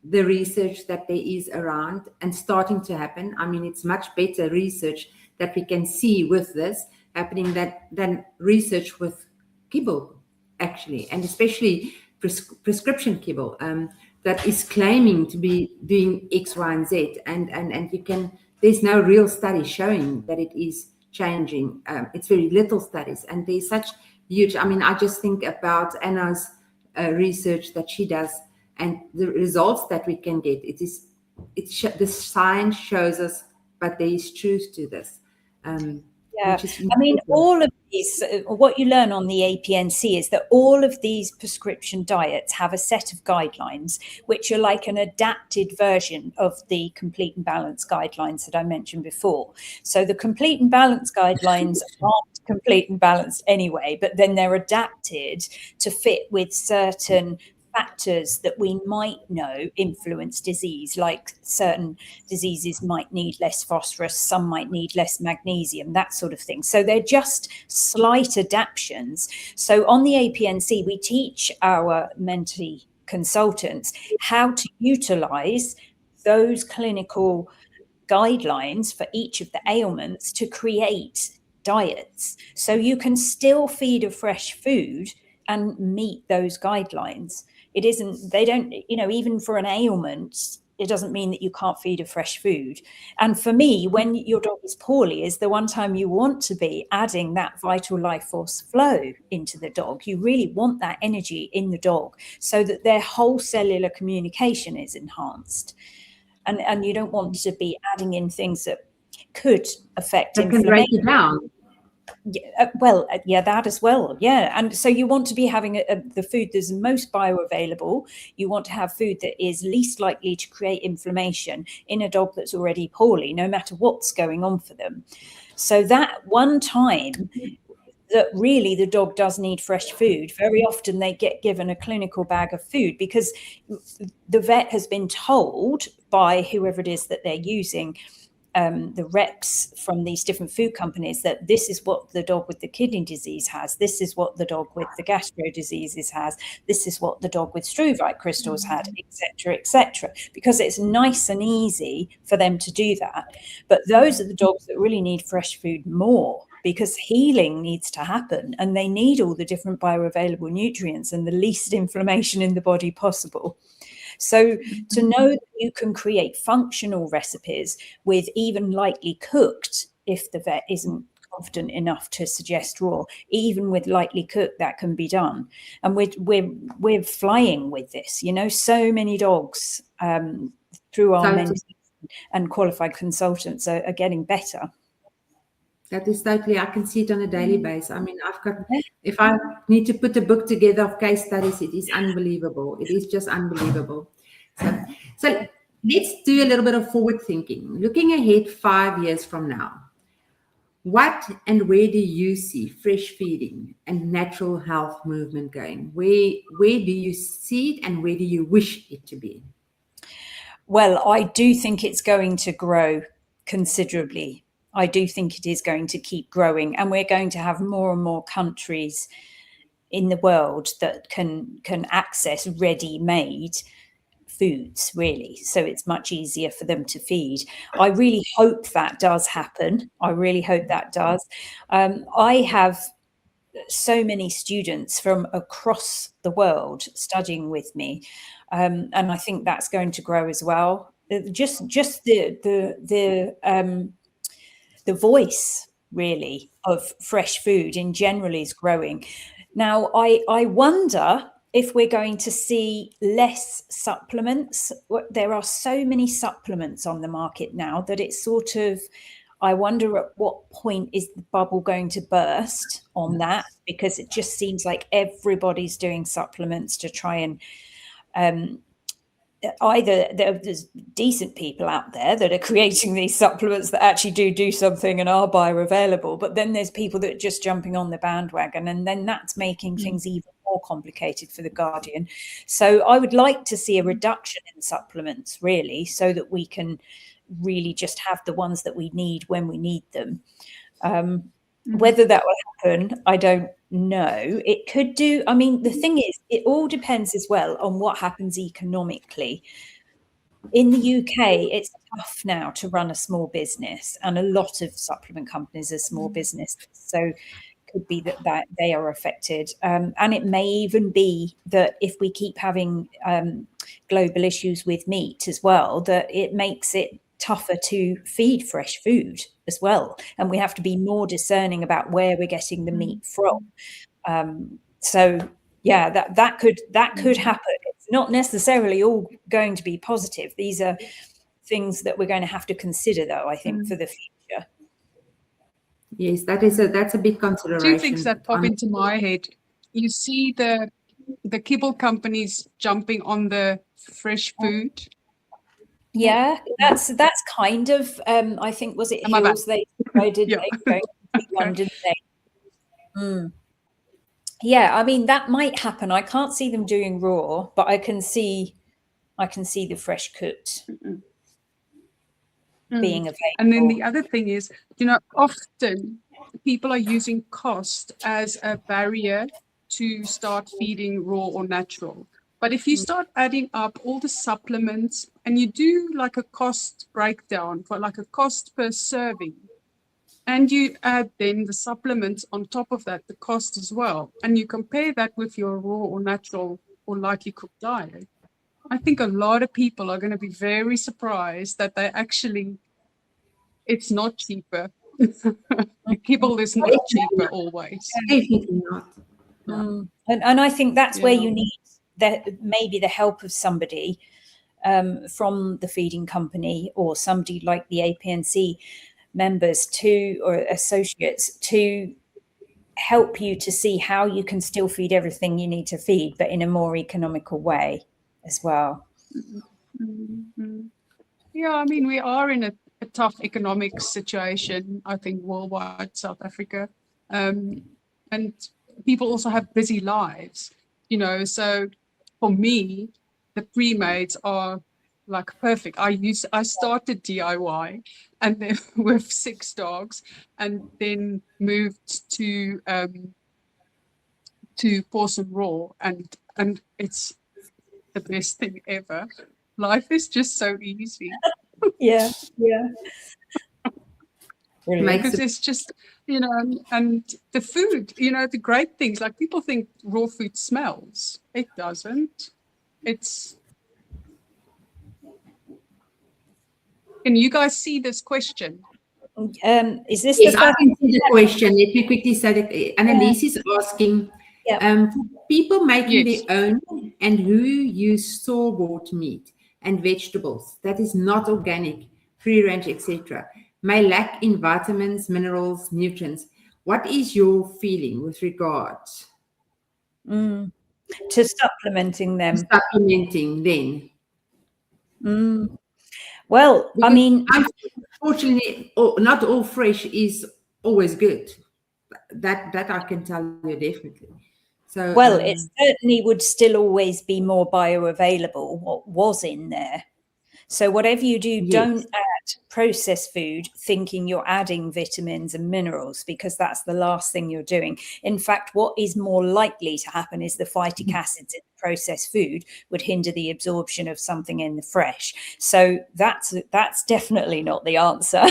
the research that there is around and starting to happen. I mean, it's much better research that we can see with this happening than research with kibble, actually, and especially prescription kibble that is claiming to be doing X, Y, and Z, and there's no real study showing that it is changing. It's very little studies, and there's such huge. I mean, I just think about Anna's research that she does and the results that we can get. The science shows us, but there is truth to this. Yeah, I mean, all of these, what you learn on the APNC is that all of these prescription diets have a set of guidelines, which are like an adapted version of the complete and balanced guidelines that I mentioned before. So the complete and balanced guidelines aren't complete and balanced anyway, but then they're adapted to fit with certain factors that we might know influence disease, like certain diseases might need less phosphorus, some might need less magnesium, that sort of thing. So they're just slight adaptations. So on the APNC, we teach our mentee consultants how to utilize those clinical guidelines for each of the ailments to create diets. So you can still feed a fresh food and meet those guidelines. It isn't, they don't, even for an ailment, it doesn't mean that you can't feed a fresh food. And for me, when your dog is poorly is the one time you want to be adding that vital life force flow into the dog. You really want that energy in the dog so that their whole cellular communication is enhanced. And you don't want to be adding in things that could affect that can break you down. That as well. Yeah. And so you want to be having the food that's most bioavailable. You want to have food that is least likely to create inflammation in a dog that's already poorly, no matter what's going on for them. So that one time that really the dog does need fresh food, very often they get given a clinical bag of food because the vet has been told by whoever it is that they're using, the reps from these different food companies, that this is what the dog with the kidney disease has, this is what the dog with the gastro diseases has, this is what the dog with struvite crystals had, etc., because it's nice and easy for them to do that. But those are the dogs that really need fresh food more, because healing needs to happen and they need all the different bioavailable nutrients and the least inflammation in the body possible. So to know that you can create functional recipes with even lightly cooked, if the vet isn't confident enough to suggest raw, even with lightly cooked, that can be done. And we're flying with this, you know, so many dogs through our mentors and qualified consultants are getting better. That is totally, I can see it on a daily basis. I mean, if I need to put a book together of case studies, it is unbelievable. It is just unbelievable. So let's do a little bit of forward thinking. Looking ahead 5 years from now, what and where do you see fresh feeding and natural health movement going? Where do you see it and where do you wish it to be? Well, I do think it's going to grow considerably. I do think it is going to keep growing, and we're going to have more and more countries in the world that can access ready-made foods, really. So it's much easier for them to feed. I really hope that does happen. I really hope that does. I have so many students from across the world studying with me, and I think that's going to grow as well. Just the voice, really, of fresh food in general is growing. Now, I wonder if we're going to see less supplements. There are so many supplements on the market now that it's sort of, I wonder at what point is the bubble going to burst on that, because it just seems like everybody's doing supplements to try and either there's decent people out there that are creating these supplements that actually do something and are bioavailable, but then there's people that are just jumping on the bandwagon, and then that's making things even more complicated for the guardian. So I would like to see a reduction in supplements, really, so that we can really just have the ones that we need when we need them. Whether that will happen, I don't know. It could do. I mean, the thing is, it all depends as well on what happens economically. In the UK, it's tough now to run a small business, and a lot of supplement companies are small businesses. So it could be that they are affected. And it may even be that if we keep having global issues with meat as well, that it makes it tougher to feed fresh food as well, and we have to be more discerning about where we're getting the meat from. So yeah, that could happen. It's not necessarily all going to be positive. These are things that we're going to have to consider, though, I think, for the future. Yes, that's a big consideration. Two things that pop into my head. You see the kibble companies jumping on the fresh food. Yeah, that's kind of I think, was it Hills they did one, didn't they? Yeah, I mean, that might happen. I can't see them doing raw, but I can see the fresh cooked being available. And then the other thing is, you know, often people are using cost as a barrier to start feeding raw or natural. But if you start adding up all the supplements and you do like a cost breakdown for like a cost per serving, and you add then the supplements on top of that, the cost as well, and you compare that with your raw or natural or lightly cooked diet, I think a lot of people are going to be very surprised that it's not cheaper. Kibble is not cheaper always. Definitely not. And I think that's where you need maybe the help of somebody from the feeding company or somebody like the APNC members or associates to help you to see how you can still feed everything you need to feed, but in a more economical way as well. Yeah, I mean, we are in a tough economic situation, I think, worldwide, South Africa. And people also have busy lives, so for me, the pre-mades are like perfect. I started DIY and then with 6 dogs, and then moved to Pawz and Raw, and it's the best thing ever. Life is just so easy. Yeah. Because it's just, and the food, the great things, like people think raw food smells. It doesn't. Can you guys see this question? Is this yes, I can see the question. Let me quickly say that Annalise is asking, people making their own and who use store-bought meat and vegetables that is not organic, free-range, etc., may lack in vitamins, minerals, nutrients. What is your feeling with regards to supplementing them? Supplementing then. Well, because, I mean, unfortunately, not all fresh is always good. That I can tell you definitely. So, well, it certainly would still always be more bioavailable what was in there. So whatever you do, don't add processed food thinking you're adding vitamins and minerals, because that's the last thing you're doing. In fact, what is more likely to happen is the phytic acids in the processed food would hinder the absorption of something in the fresh. So that's definitely not the answer.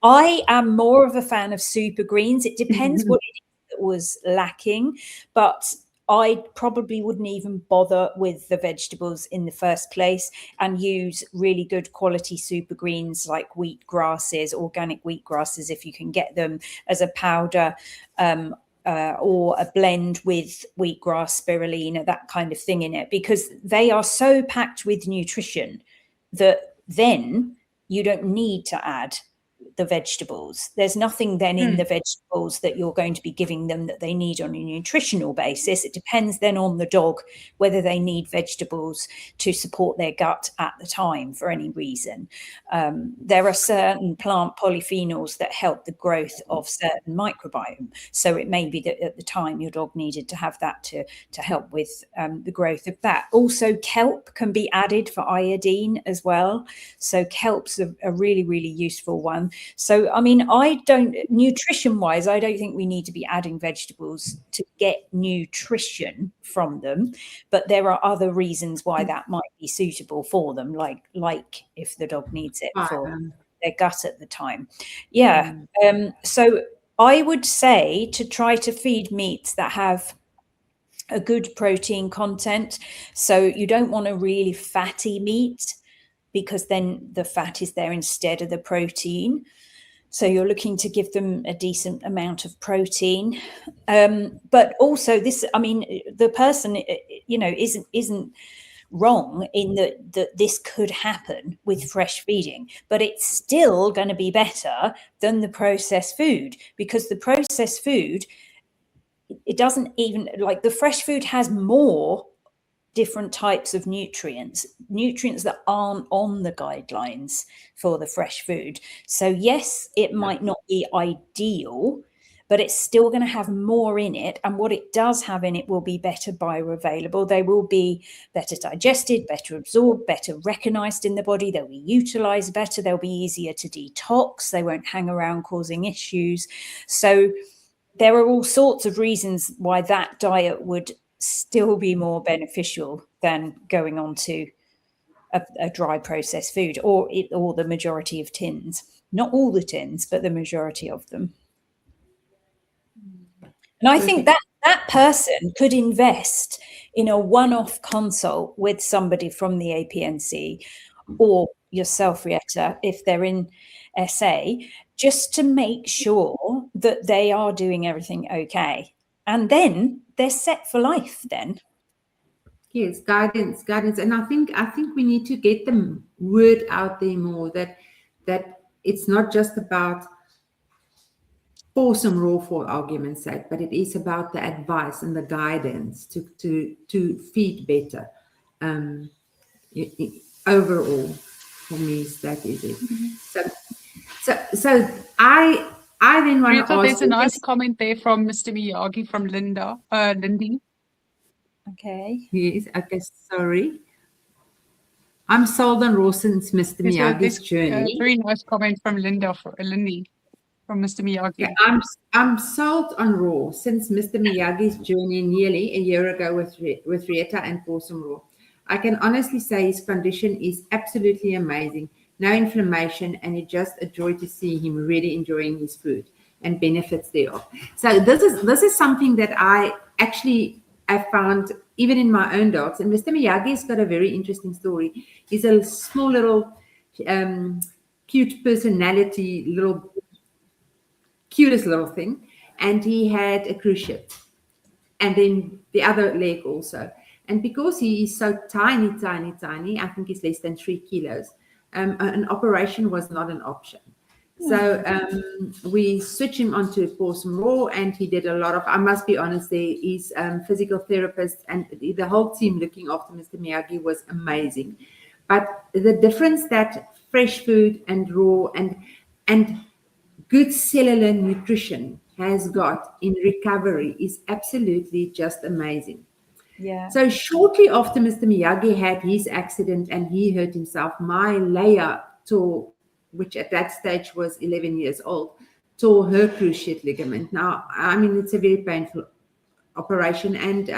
I am more of a fan of super greens. It depends what it is that was lacking, but I probably wouldn't even bother with the vegetables in the first place and use really good quality super greens like wheat grasses, organic wheat grasses, if you can get them as a powder, or a blend with wheatgrass, spirulina, that kind of thing in it, because they are so packed with nutrition that then you don't need to add the vegetables. There's nothing then in the vegetables that you're going to be giving them that they need on a nutritional basis. It depends then on the dog whether they need vegetables to support their gut at the time for any reason. There are certain plant polyphenols that help the growth of certain microbiome. So it may be that at the time your dog needed to have that to help with the growth of that. Also, kelp can be added for iodine as well. So kelp's a really, really useful one. So, I mean, nutrition-wise, I don't think we need to be adding vegetables to get nutrition from them, but there are other reasons why that might be suitable for them, like if the dog needs it for their gut at the time. Yeah. So I would say to try to feed meats that have a good protein content. So you don't want a really fatty meat, because then the fat is there instead of the protein. So you're looking to give them a decent amount of protein. But also this, I mean, the person, isn't wrong in that this could happen with fresh feeding, but it's still going to be better than the processed food, because the processed food, it doesn't even, like, the fresh food has more different types of nutrients that aren't on the guidelines for the fresh food. So yes, it might not be ideal, but it's still going to have more in it. And what it does have in it will be better bioavailable. They will be better digested, better absorbed, better recognized in the body. They'll be utilized better. They'll be easier to detox. They won't hang around causing issues. So there are all sorts of reasons why that diet would still be more beneficial than going on to a dry processed food or the majority of tins. Not all the tins, but the majority of them. And I think that person could invest in a one-off consult with somebody from the APNC or yourself, Retha, if they're in SA, just to make sure that they are doing everything okay. And then they're set for life then. Yes, guidance. And I think we need to get the word out there more that it's not just about Pawz Raw for argument's sake, but it is about the advice and the guidance to feed better. Overall, for me, that is it. So I then want to ask. There's a nice comment there from Mr. Miyagi from Lindy. Okay. Yes. Okay. Sorry. I'm sold on raw since Mr. Miyagi's journey. Very nice comment from Lindy. From Mr. Miyagi. Yeah, I'm sold on raw since Mr. Miyagi's journey nearly a year ago with Retha and Pawz Raw. I can honestly say his condition is absolutely amazing. No inflammation, and it's just a joy to see him really enjoying his food and benefits thereof. So this is something that I found even in my own dogs. And Mr. Miyagi's got a very interesting story. He's a small little cute personality, cutest little thing, and he had a cruise ship and then the other leg also, and because he is so tiny, I think he's less than 3 kilos, an operation was not an option. So we switched him onto Pawz Raw, and he did a lot of, I must be honest, there is physical therapists and the whole team looking after Mr. Miyagi was amazing. But the difference that fresh food and raw and good cellular nutrition has got in recovery is absolutely just amazing. Yeah. So shortly after Mr. Miyagi had his accident and he hurt himself, my Leia tore, which at that stage was 11 years old, tore her cruciate ligament. Now, I mean, it's a very painful operation, and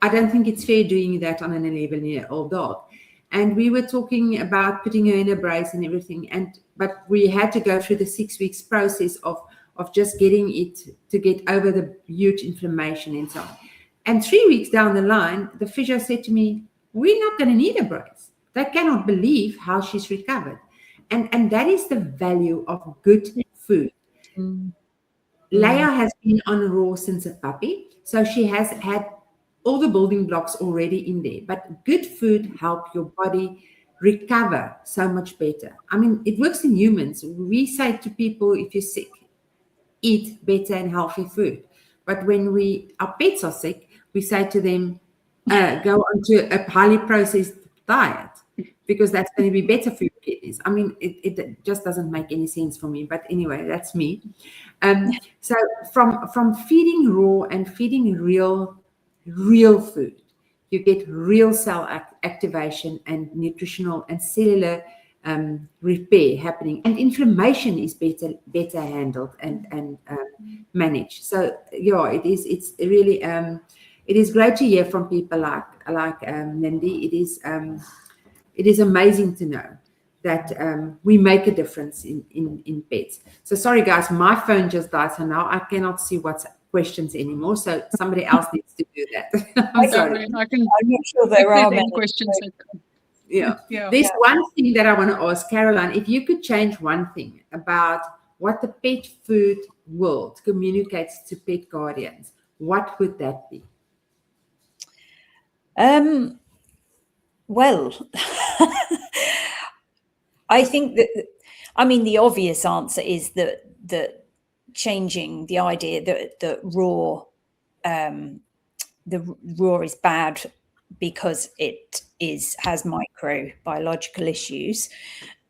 I don't think it's fair doing that on an 11-year-old dog. And we were talking about putting her in a brace and everything, but we had to go through the 6 weeks process of just getting it to get over the huge inflammation and so on. And 3 weeks down the line, the physio said to me, "We're not going to need a brace." They cannot believe how she's recovered. And that is the value of good food. Leia has been on raw since a puppy, so she has had all the building blocks already in there. But good food helps your body recover so much better. I mean, it works in humans. We say to people, if you're sick, eat better and healthy food. But when our pets are sick, we say to them, go onto a highly processed diet, because that's going to be better for your kidneys. I mean, it just doesn't make any sense for me. But anyway, that's me. So from feeding raw and feeding real food, you get real cell activation and nutritional and cellular repair happening, and inflammation is better handled and managed. So yeah, it's really it is great to hear from people like Lindy. It is amazing to know that we make a difference in pets. So sorry guys, my phone just died, so now I cannot see what's questions anymore. So somebody else needs to do that. I'm sorry. I'm not sure there are many questions. Yeah. There's one thing that I want to ask Caroline. If you could change one thing about what the pet food world communicates to pet guardians, what would that be? Well, I think that, I mean, the obvious answer is that changing the idea that raw is bad because it has microbiological issues.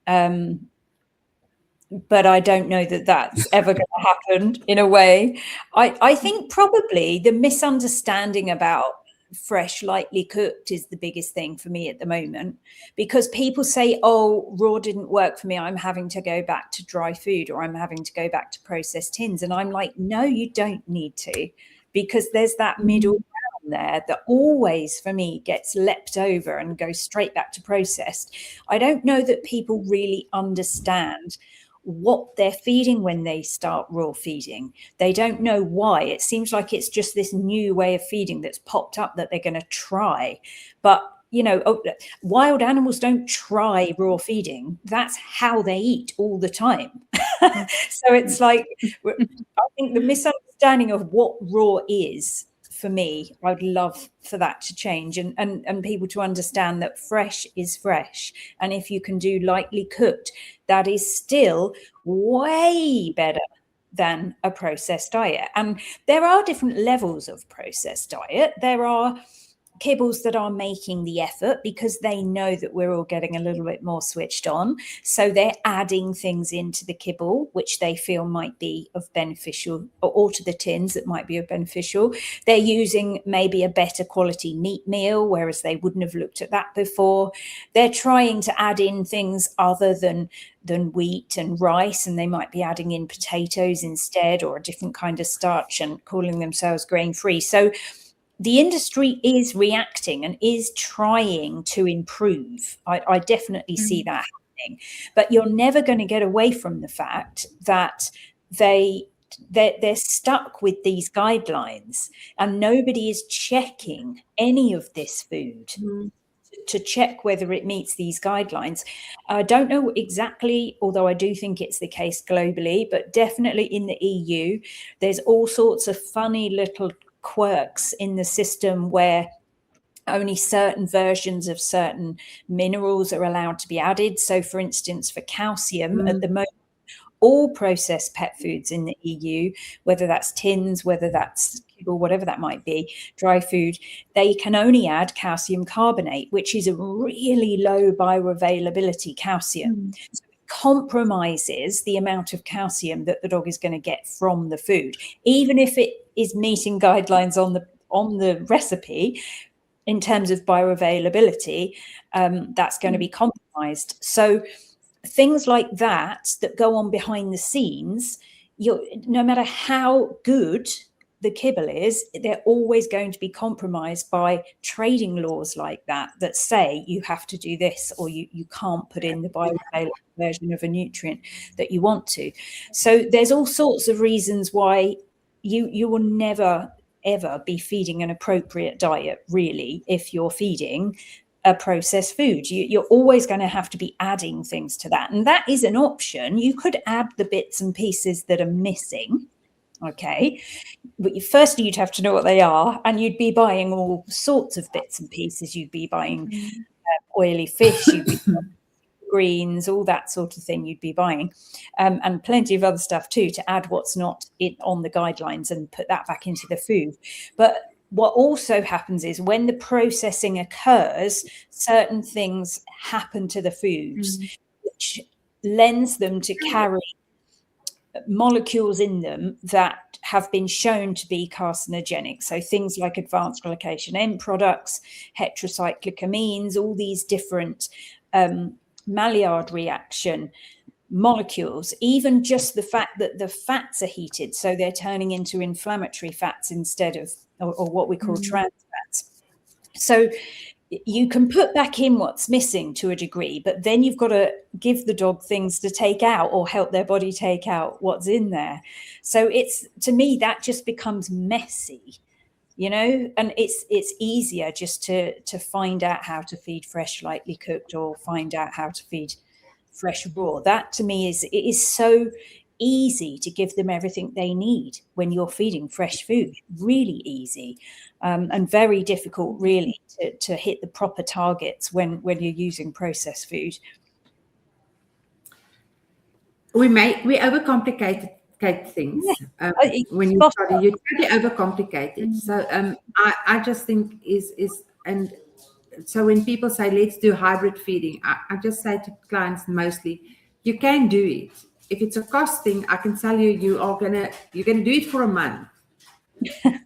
But I don't know that that's ever going to happen in a way. I think probably the misunderstanding about fresh, lightly cooked is the biggest thing for me at the moment, because people say, oh, raw didn't work for me, I'm having to go back to dry food, or I'm having to go back to processed tins. And I'm like, no, you don't need to, because there's that middle ground there that always for me gets leapt over and goes straight back to processed. I don't know that people really understand what they're feeding when they start raw feeding. They don't know why. It seems like it's just this new way of feeding that's popped up that they're going to try. But, you know, wild animals don't try raw feeding. That's how they eat all the time. So it's like, I think the misunderstanding of what raw is, for me, I'd love for that to change, and people to understand that fresh is fresh. And if you can do lightly cooked, that is still way better than a processed diet. And there are different levels of processed diet. There are kibbles that are making the effort because they know that we're all getting a little bit more switched on. So they're adding things into the kibble, which they feel might be of beneficial, or to the tins that might be of beneficial. They're using maybe a better quality meat meal, whereas they wouldn't have looked at that before. They're trying to add in things other than wheat and rice, and they might be adding in potatoes instead, or a different kind of starch, and calling themselves grain-free. So the industry is reacting and is trying to improve. I definitely see that happening, but you're never going to get away from the fact that they're stuck with these guidelines, and nobody is checking any of this food to check whether it meets these guidelines. I don't know exactly, although I do think it's the case globally, but definitely in the EU, there's all sorts of funny little quirks in the system where only certain versions of certain minerals are allowed to be added. So, for instance, for calcium, at the moment, all processed pet foods in the EU, whether that's tins, whether that's kibble, whatever that might be, dry food, they can only add calcium carbonate, which is a really low bioavailability calcium. So it compromises the amount of calcium that the dog is going to get from the food, even if it is meeting guidelines on the recipe. In terms of bioavailability, that's going to be compromised. So things like that go on behind the scenes, no matter how good the kibble is, they're always going to be compromised by trading laws like that say you have to do this, or you can't put in the bioavailable version of a nutrient that you want to. So there's all sorts of reasons why you will never ever be feeding an appropriate diet, really, if you're feeding a processed food. You're always going to have to be adding things to that, and that is an option. You could add the bits and pieces that are missing, okay, but firstly you'd have to know what they are, and you'd be buying all sorts of bits and pieces. You'd be buying oily fish, you'd be buying greens, all that sort of thing you'd be buying, and plenty of other stuff too, to add what's not on the guidelines and put that back into the food. But what also happens is when the processing occurs, certain things happen to the foods, which lends them to carry molecules in them that have been shown to be carcinogenic. So things like advanced glycation end products, heterocyclic amines, all these different Maillard reaction molecules, even just the fact that the fats are heated, so they're turning into inflammatory fats instead of, or what we call trans fats. So you can put back in what's missing to a degree, but then you've got to give the dog things to take out, or help their body take out what's in there. So it's, to me, that just becomes messy, you know, and it's easier just to find out how to feed fresh, lightly cooked, or find out how to feed fresh raw. That to me it is so easy to give them everything they need when you're feeding fresh food. Really easy, and very difficult really to hit the proper targets when you're using processed food. We overcomplicate things. When you totally overcomplicate it. So I just think and so when people say let's do hybrid feeding, I just say to clients mostly, you can do it. If it's a cost thing, I can tell you, you're gonna do it for a month, and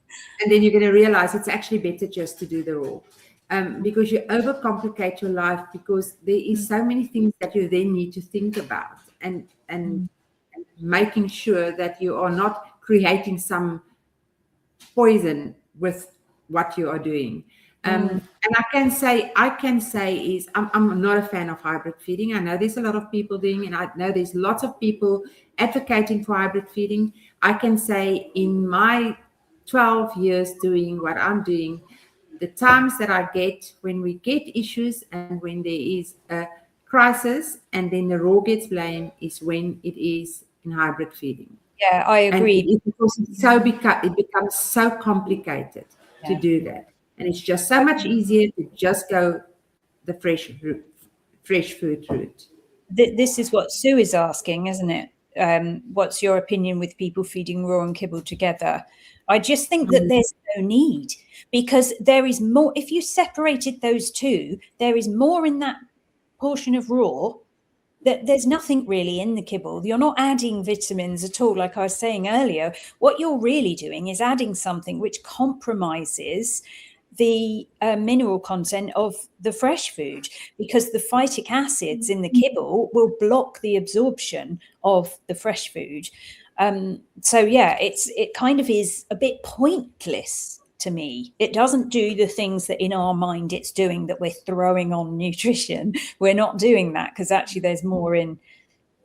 then you're gonna realize it's actually better just to do the raw, because you overcomplicate your life, because there is so many things that you then need to think about, and making sure that you are not creating some poison with what you are doing. And I can say is I'm not a fan of hybrid feeding. I know there's a lot of people doing, and I know there's lots of people advocating for hybrid feeding. I can say in my 12 years doing what I'm doing, the times that I get when we get issues and when there is a crisis and then the raw gets blamed is when it is in hybrid feeding. Yeah, I agree. And because it becomes so complicated to do that. And it's just so much easier to just go the fresh food route. This is what Sue is asking, isn't it? What's your opinion with people feeding raw and kibble together? I just think that there's no need, because there is more. If you separated those two, there is more in that portion of raw. That there's nothing really in the kibble. You're not adding vitamins at all. Like I was saying earlier, what you're really doing is adding something which compromises the mineral content of the fresh food, because the phytic acids in the kibble will block the absorption of the fresh food. So yeah, it kind of is a bit pointless to me. It doesn't do the things that in our mind it's doing, that we're throwing on nutrition. We're not doing that, because actually there's more in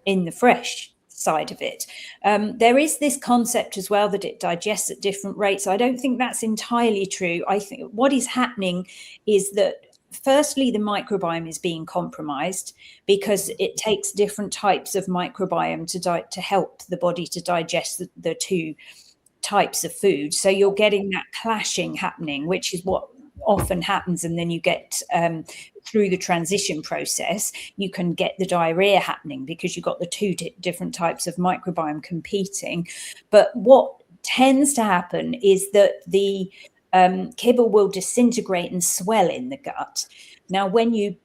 the fresh side of it. There is this concept as well that it digests at different rates. I don't think that's entirely true. I think what is happening is that firstly, the microbiome is being compromised, because it takes different types of microbiome to help the body to digest the two types of food. So you're getting that clashing happening, which is what often happens. And then you get through the transition process, you can get the diarrhea happening, because you've got the two different types of microbiome competing. But what tends to happen is that the kibble will disintegrate and swell in the gut. Now, when you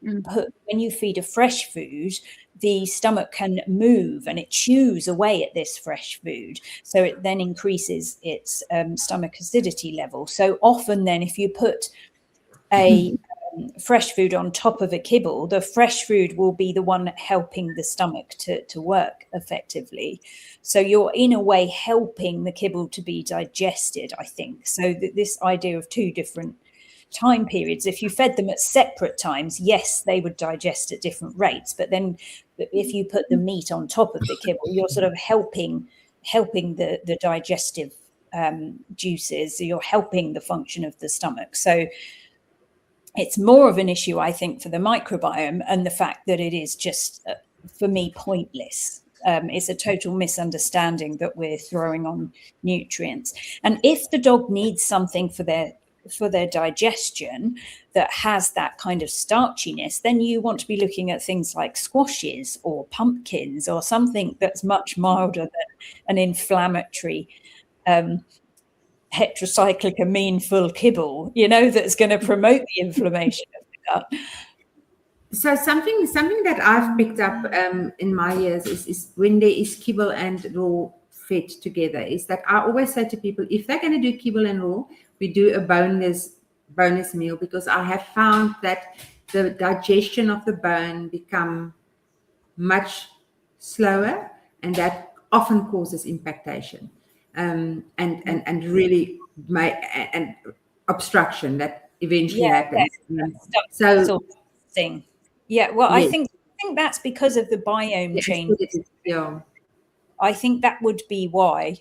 feed a fresh food, the stomach can move and it chews away at this fresh food. So it then increases its stomach acidity level. So often then, if you put a fresh food on top of a kibble, the fresh food will be the one helping the stomach to work effectively. So you're in a way helping the kibble to be digested, I think. So this idea of two different time periods, if you fed them at separate times, yes, they would digest at different rates. But then if you put the meat on top of the kibble, you're sort of helping the digestive juices. You're helping the function of the stomach. So it's more of an issue, I think, for the microbiome, and the fact that it is just, for me, pointless. It's a total misunderstanding that we're throwing on nutrients. And if the dog needs something for their digestion that has that kind of starchiness, then you want to be looking at things like squashes or pumpkins or something that's much milder than an inflammatory heterocyclic amine full kibble, that's going to promote the inflammation of the gut. So something that I've picked up in my years is when there is kibble and raw fed together, is that I always say to people, if they're going to do kibble and raw, we do a bonus meal, because I have found that the digestion of the bone become much slower, and that often causes impactation and really and obstruction that eventually happens. So thing. Yeah, well, yes. I think that's because of the biome change. Yeah. I think that would be why.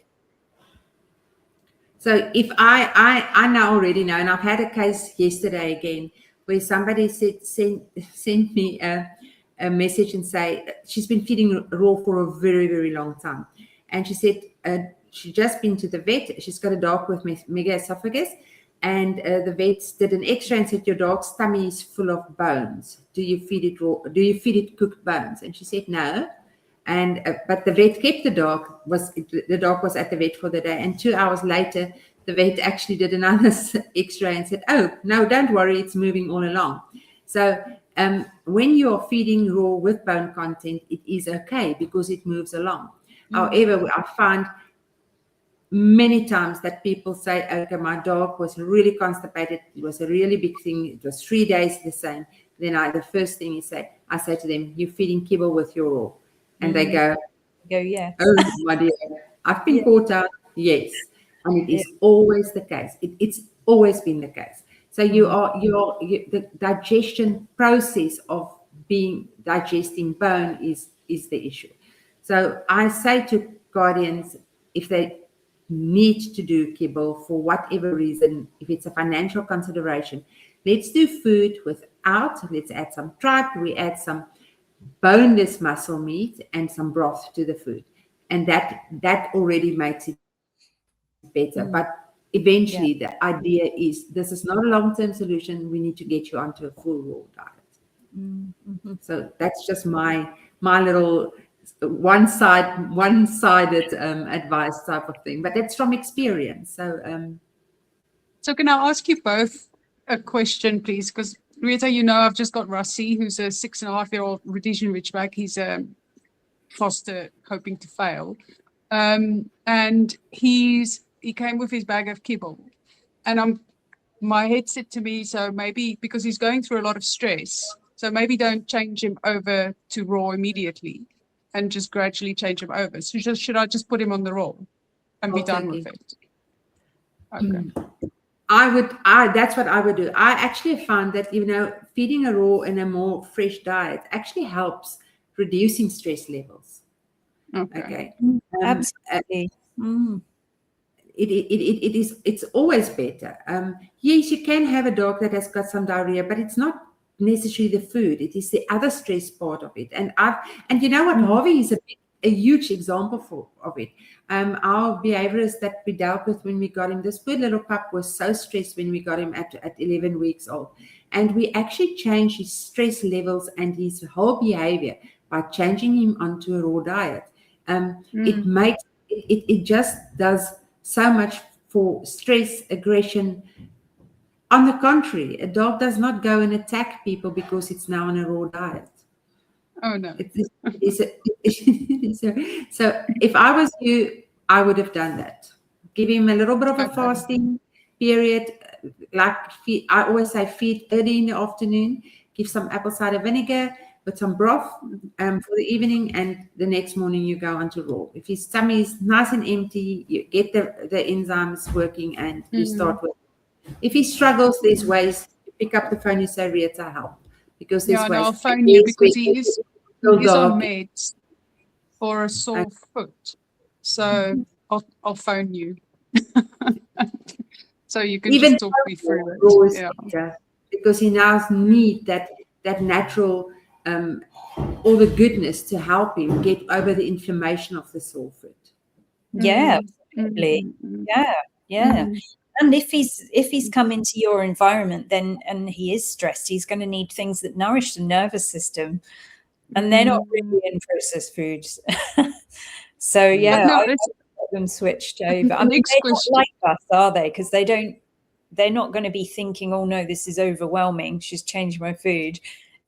So if I now already know, and I've had a case yesterday again where somebody sent me a message and say she's been feeding raw for a very, very long time. And she said she's just been to the vet. She's got a dog with megaesophagus. And the vets did an X-ray and said, your dog's tummy is full of bones. Do you feed it raw? Do you feed it cooked bones? And she said, no. And but the vet kept the dog. The dog was at the vet for the day. And 2 hours later, the vet actually did another X-ray and said, oh, no, don't worry, it's moving all along. So when you're feeding raw with bone content, it is okay because it moves along. Mm-hmm. However, I find many times that people say, okay, my dog was really constipated. It was a really big thing. It was 3 days the same. Then the first thing I say to them, you're feeding kibble with your raw. And they go, yeah. Oh, my dear, I've been caught out. Yes. And it is always the case. It's always been the case. So the digestion process of digesting bone is the issue. So I say to guardians, if they need to do kibble for whatever reason, if it's a financial consideration, let's do food let's add some tripe, we add some boneless muscle meat and some broth to the food. And that already makes it better. But eventually the idea is this is not a long-term solution. We need to get you onto a full raw diet. So that's just my little one-sided advice type of thing, but that's from experience. So can I ask you both a question, please? Because Retha, I've just got Russie, who's a 6.5-year-old Rhodesian Ridgeback. He's a foster hoping to fail, and he came with his bag of kibble, and my head said to me, so maybe because he's going through a lot of stress, so maybe don't change him over to raw immediately, and just gradually change him over. So should I just put him on the raw and be done with it? Okay. That's what I would do. I actually found that, feeding a raw and a more fresh diet actually helps reducing stress levels. Okay. Absolutely. It's always better. Yes, you can have a dog that has got some diarrhea, but it's not necessarily the food. It is the other stress part of it. And you know what, Harvey is a huge example of it. Our behaviorist that we dealt with when we got him, this poor little pup was so stressed when we got him at 11 weeks old. And we actually changed his stress levels and his whole behavior by changing him onto a raw diet. It just does so much for stress, aggression. On the contrary, a dog does not go and attack people because it's now on a raw diet. Oh, no. So if I was you, I would have done that. Give him a little bit of a fasting period. I always say feed early in the afternoon. Give some apple cider vinegar with some broth for the evening, and the next morning you go onto raw. If his tummy is nice and empty, you get the enzymes working and you start with. If he struggles, there's ways. You pick up the phone, you say, Retha, help. Because there's ways. I'll phone you because he's on meds for a sore foot. So I'll phone you. So you can just talk me through it. Because he now needs that natural, all the goodness to help him get over the inflammation of the sore foot. Yeah, absolutely. Yeah. And if he's come into your environment, and he is stressed, he's going to need things that nourish the nervous system, and they're not really in processed foods. So I get them switched over. I mean, they're not like us, are they? Because they're not going to be thinking, oh no, this is overwhelming, she's changed my food.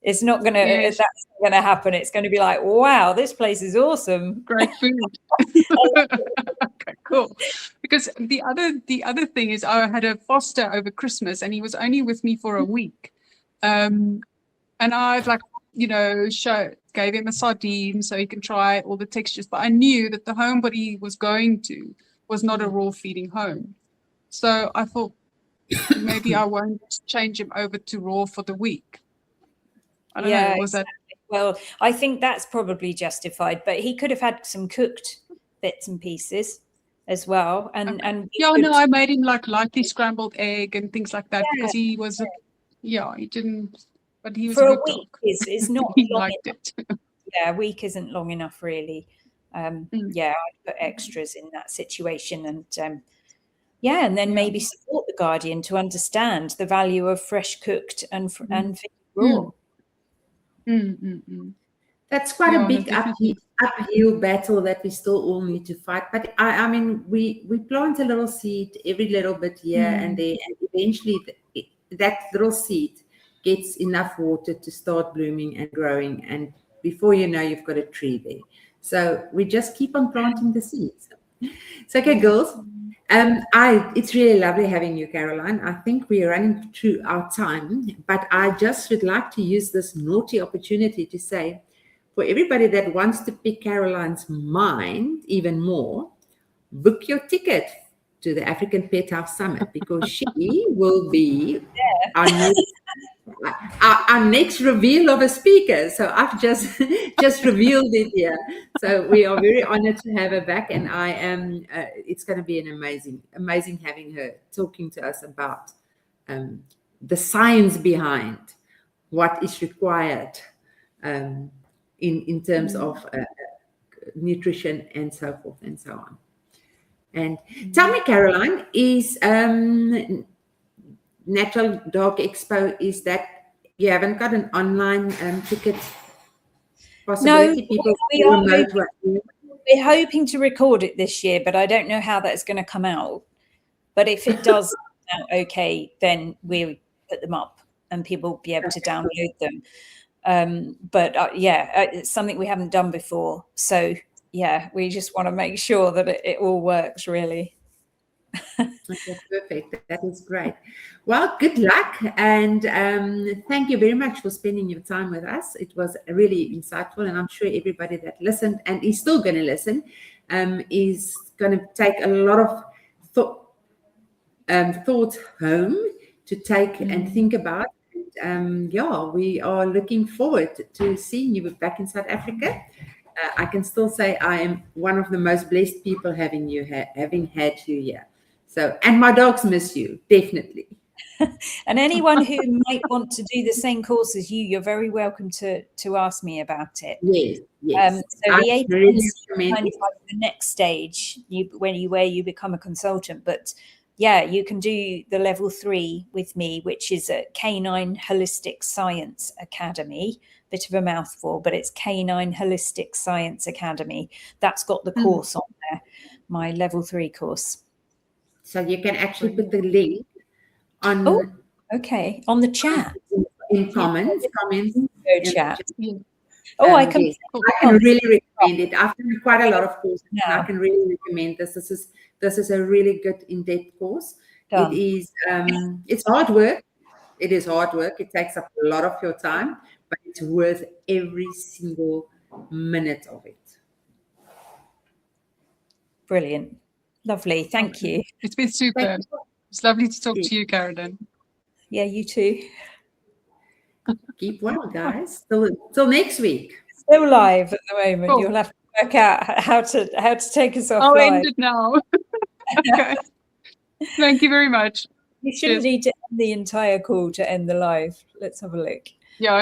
It's not going to. That's not going to happen. It's going to be like, wow, this place is awesome. Great food. Okay, cool. Because the other thing is, I had a foster over Christmas, and he was only with me for a week, and I'd gave him a sardine so he can try all the textures. But I knew that the home that he was going to was not a raw feeding home, so I thought maybe I won't change him over to raw for the week. I don't know. Was that? Well, I think that's probably justified, but he could have had some cooked bits and pieces as well. I made him like lightly scrambled egg and things like that because he was, he didn't, but he was for a a week. Is not he long liked enough. it. Yeah, a week isn't long enough, really. I'd put extras in that situation, and then maybe support the guardian to understand the value of fresh cooked and raw. That's quite a big uphill battle that we still all need to fight. But I mean, we plant a little seed every little bit here and there, and eventually that little seed gets enough water to start blooming and growing, and before you know, you've got a tree there. So we just keep on planting the seeds. So, okay, girls. It's really lovely having you, Caroline. I think we're running through our time, but I just would like to use this naughty opportunity to say, for everybody that wants to pick Caroline's mind even more, book your ticket to the African Pet House Summit, because she will be our next reveal of a speaker. So I've just revealed it here. So we are very honored to have her back, and I am. It's going to be an amazing having her talking to us about the science behind what is required in terms of nutrition and so forth and so on. And tell me, Caroline, is Natural Dog Expo, is that you haven't got an online ticket possibility? No, we're hoping to record it this year, but I don't know how that's going to come out. But if it does come out okay, then we put them up and people will be able to download them. But it's something we haven't done before. So yeah, we just want to make sure that it all works really. Okay, perfect. That is great. Well, good luck, and thank you very much for spending your time with us. It was really insightful, and I'm sure everybody that listened and is still going to listen is going to take a lot of thoughts home to take and think about. And, we are looking forward to seeing you back in South Africa. I can still say I am one of the most blessed people having had you here. So, and my dogs miss you, definitely. And anyone who might want to do the same course as you, you're very welcome to ask me about it. Yes. So the AP is kind of like the next stage where you become a consultant. But yeah, you can do the level 3 with me, which is a Canine Holistic Science Academy. Bit of a mouthful, but it's Canine Holistic Science Academy. That's got the course on there, my level 3 course. So you can actually put the link on. Oh, okay, on the chat. In comments. Chat. Oh, I can really recommend it. I've done quite a lot of courses. And I can really recommend this. This is a really good in-depth course. It is. It's hard work. It is hard work. It takes up a lot of your time, but it's worth every single minute of it. Brilliant. Lovely. Thank you. It's been super. It's lovely to talk to you, Caroline. Yeah, you too. Keep well, guys. Till next week. Still live at the moment. Cool. You'll have to work out how to take us off. I'll end it now. Okay. Thank you very much. You shouldn't need to end the entire call to end the live. Let's have a look.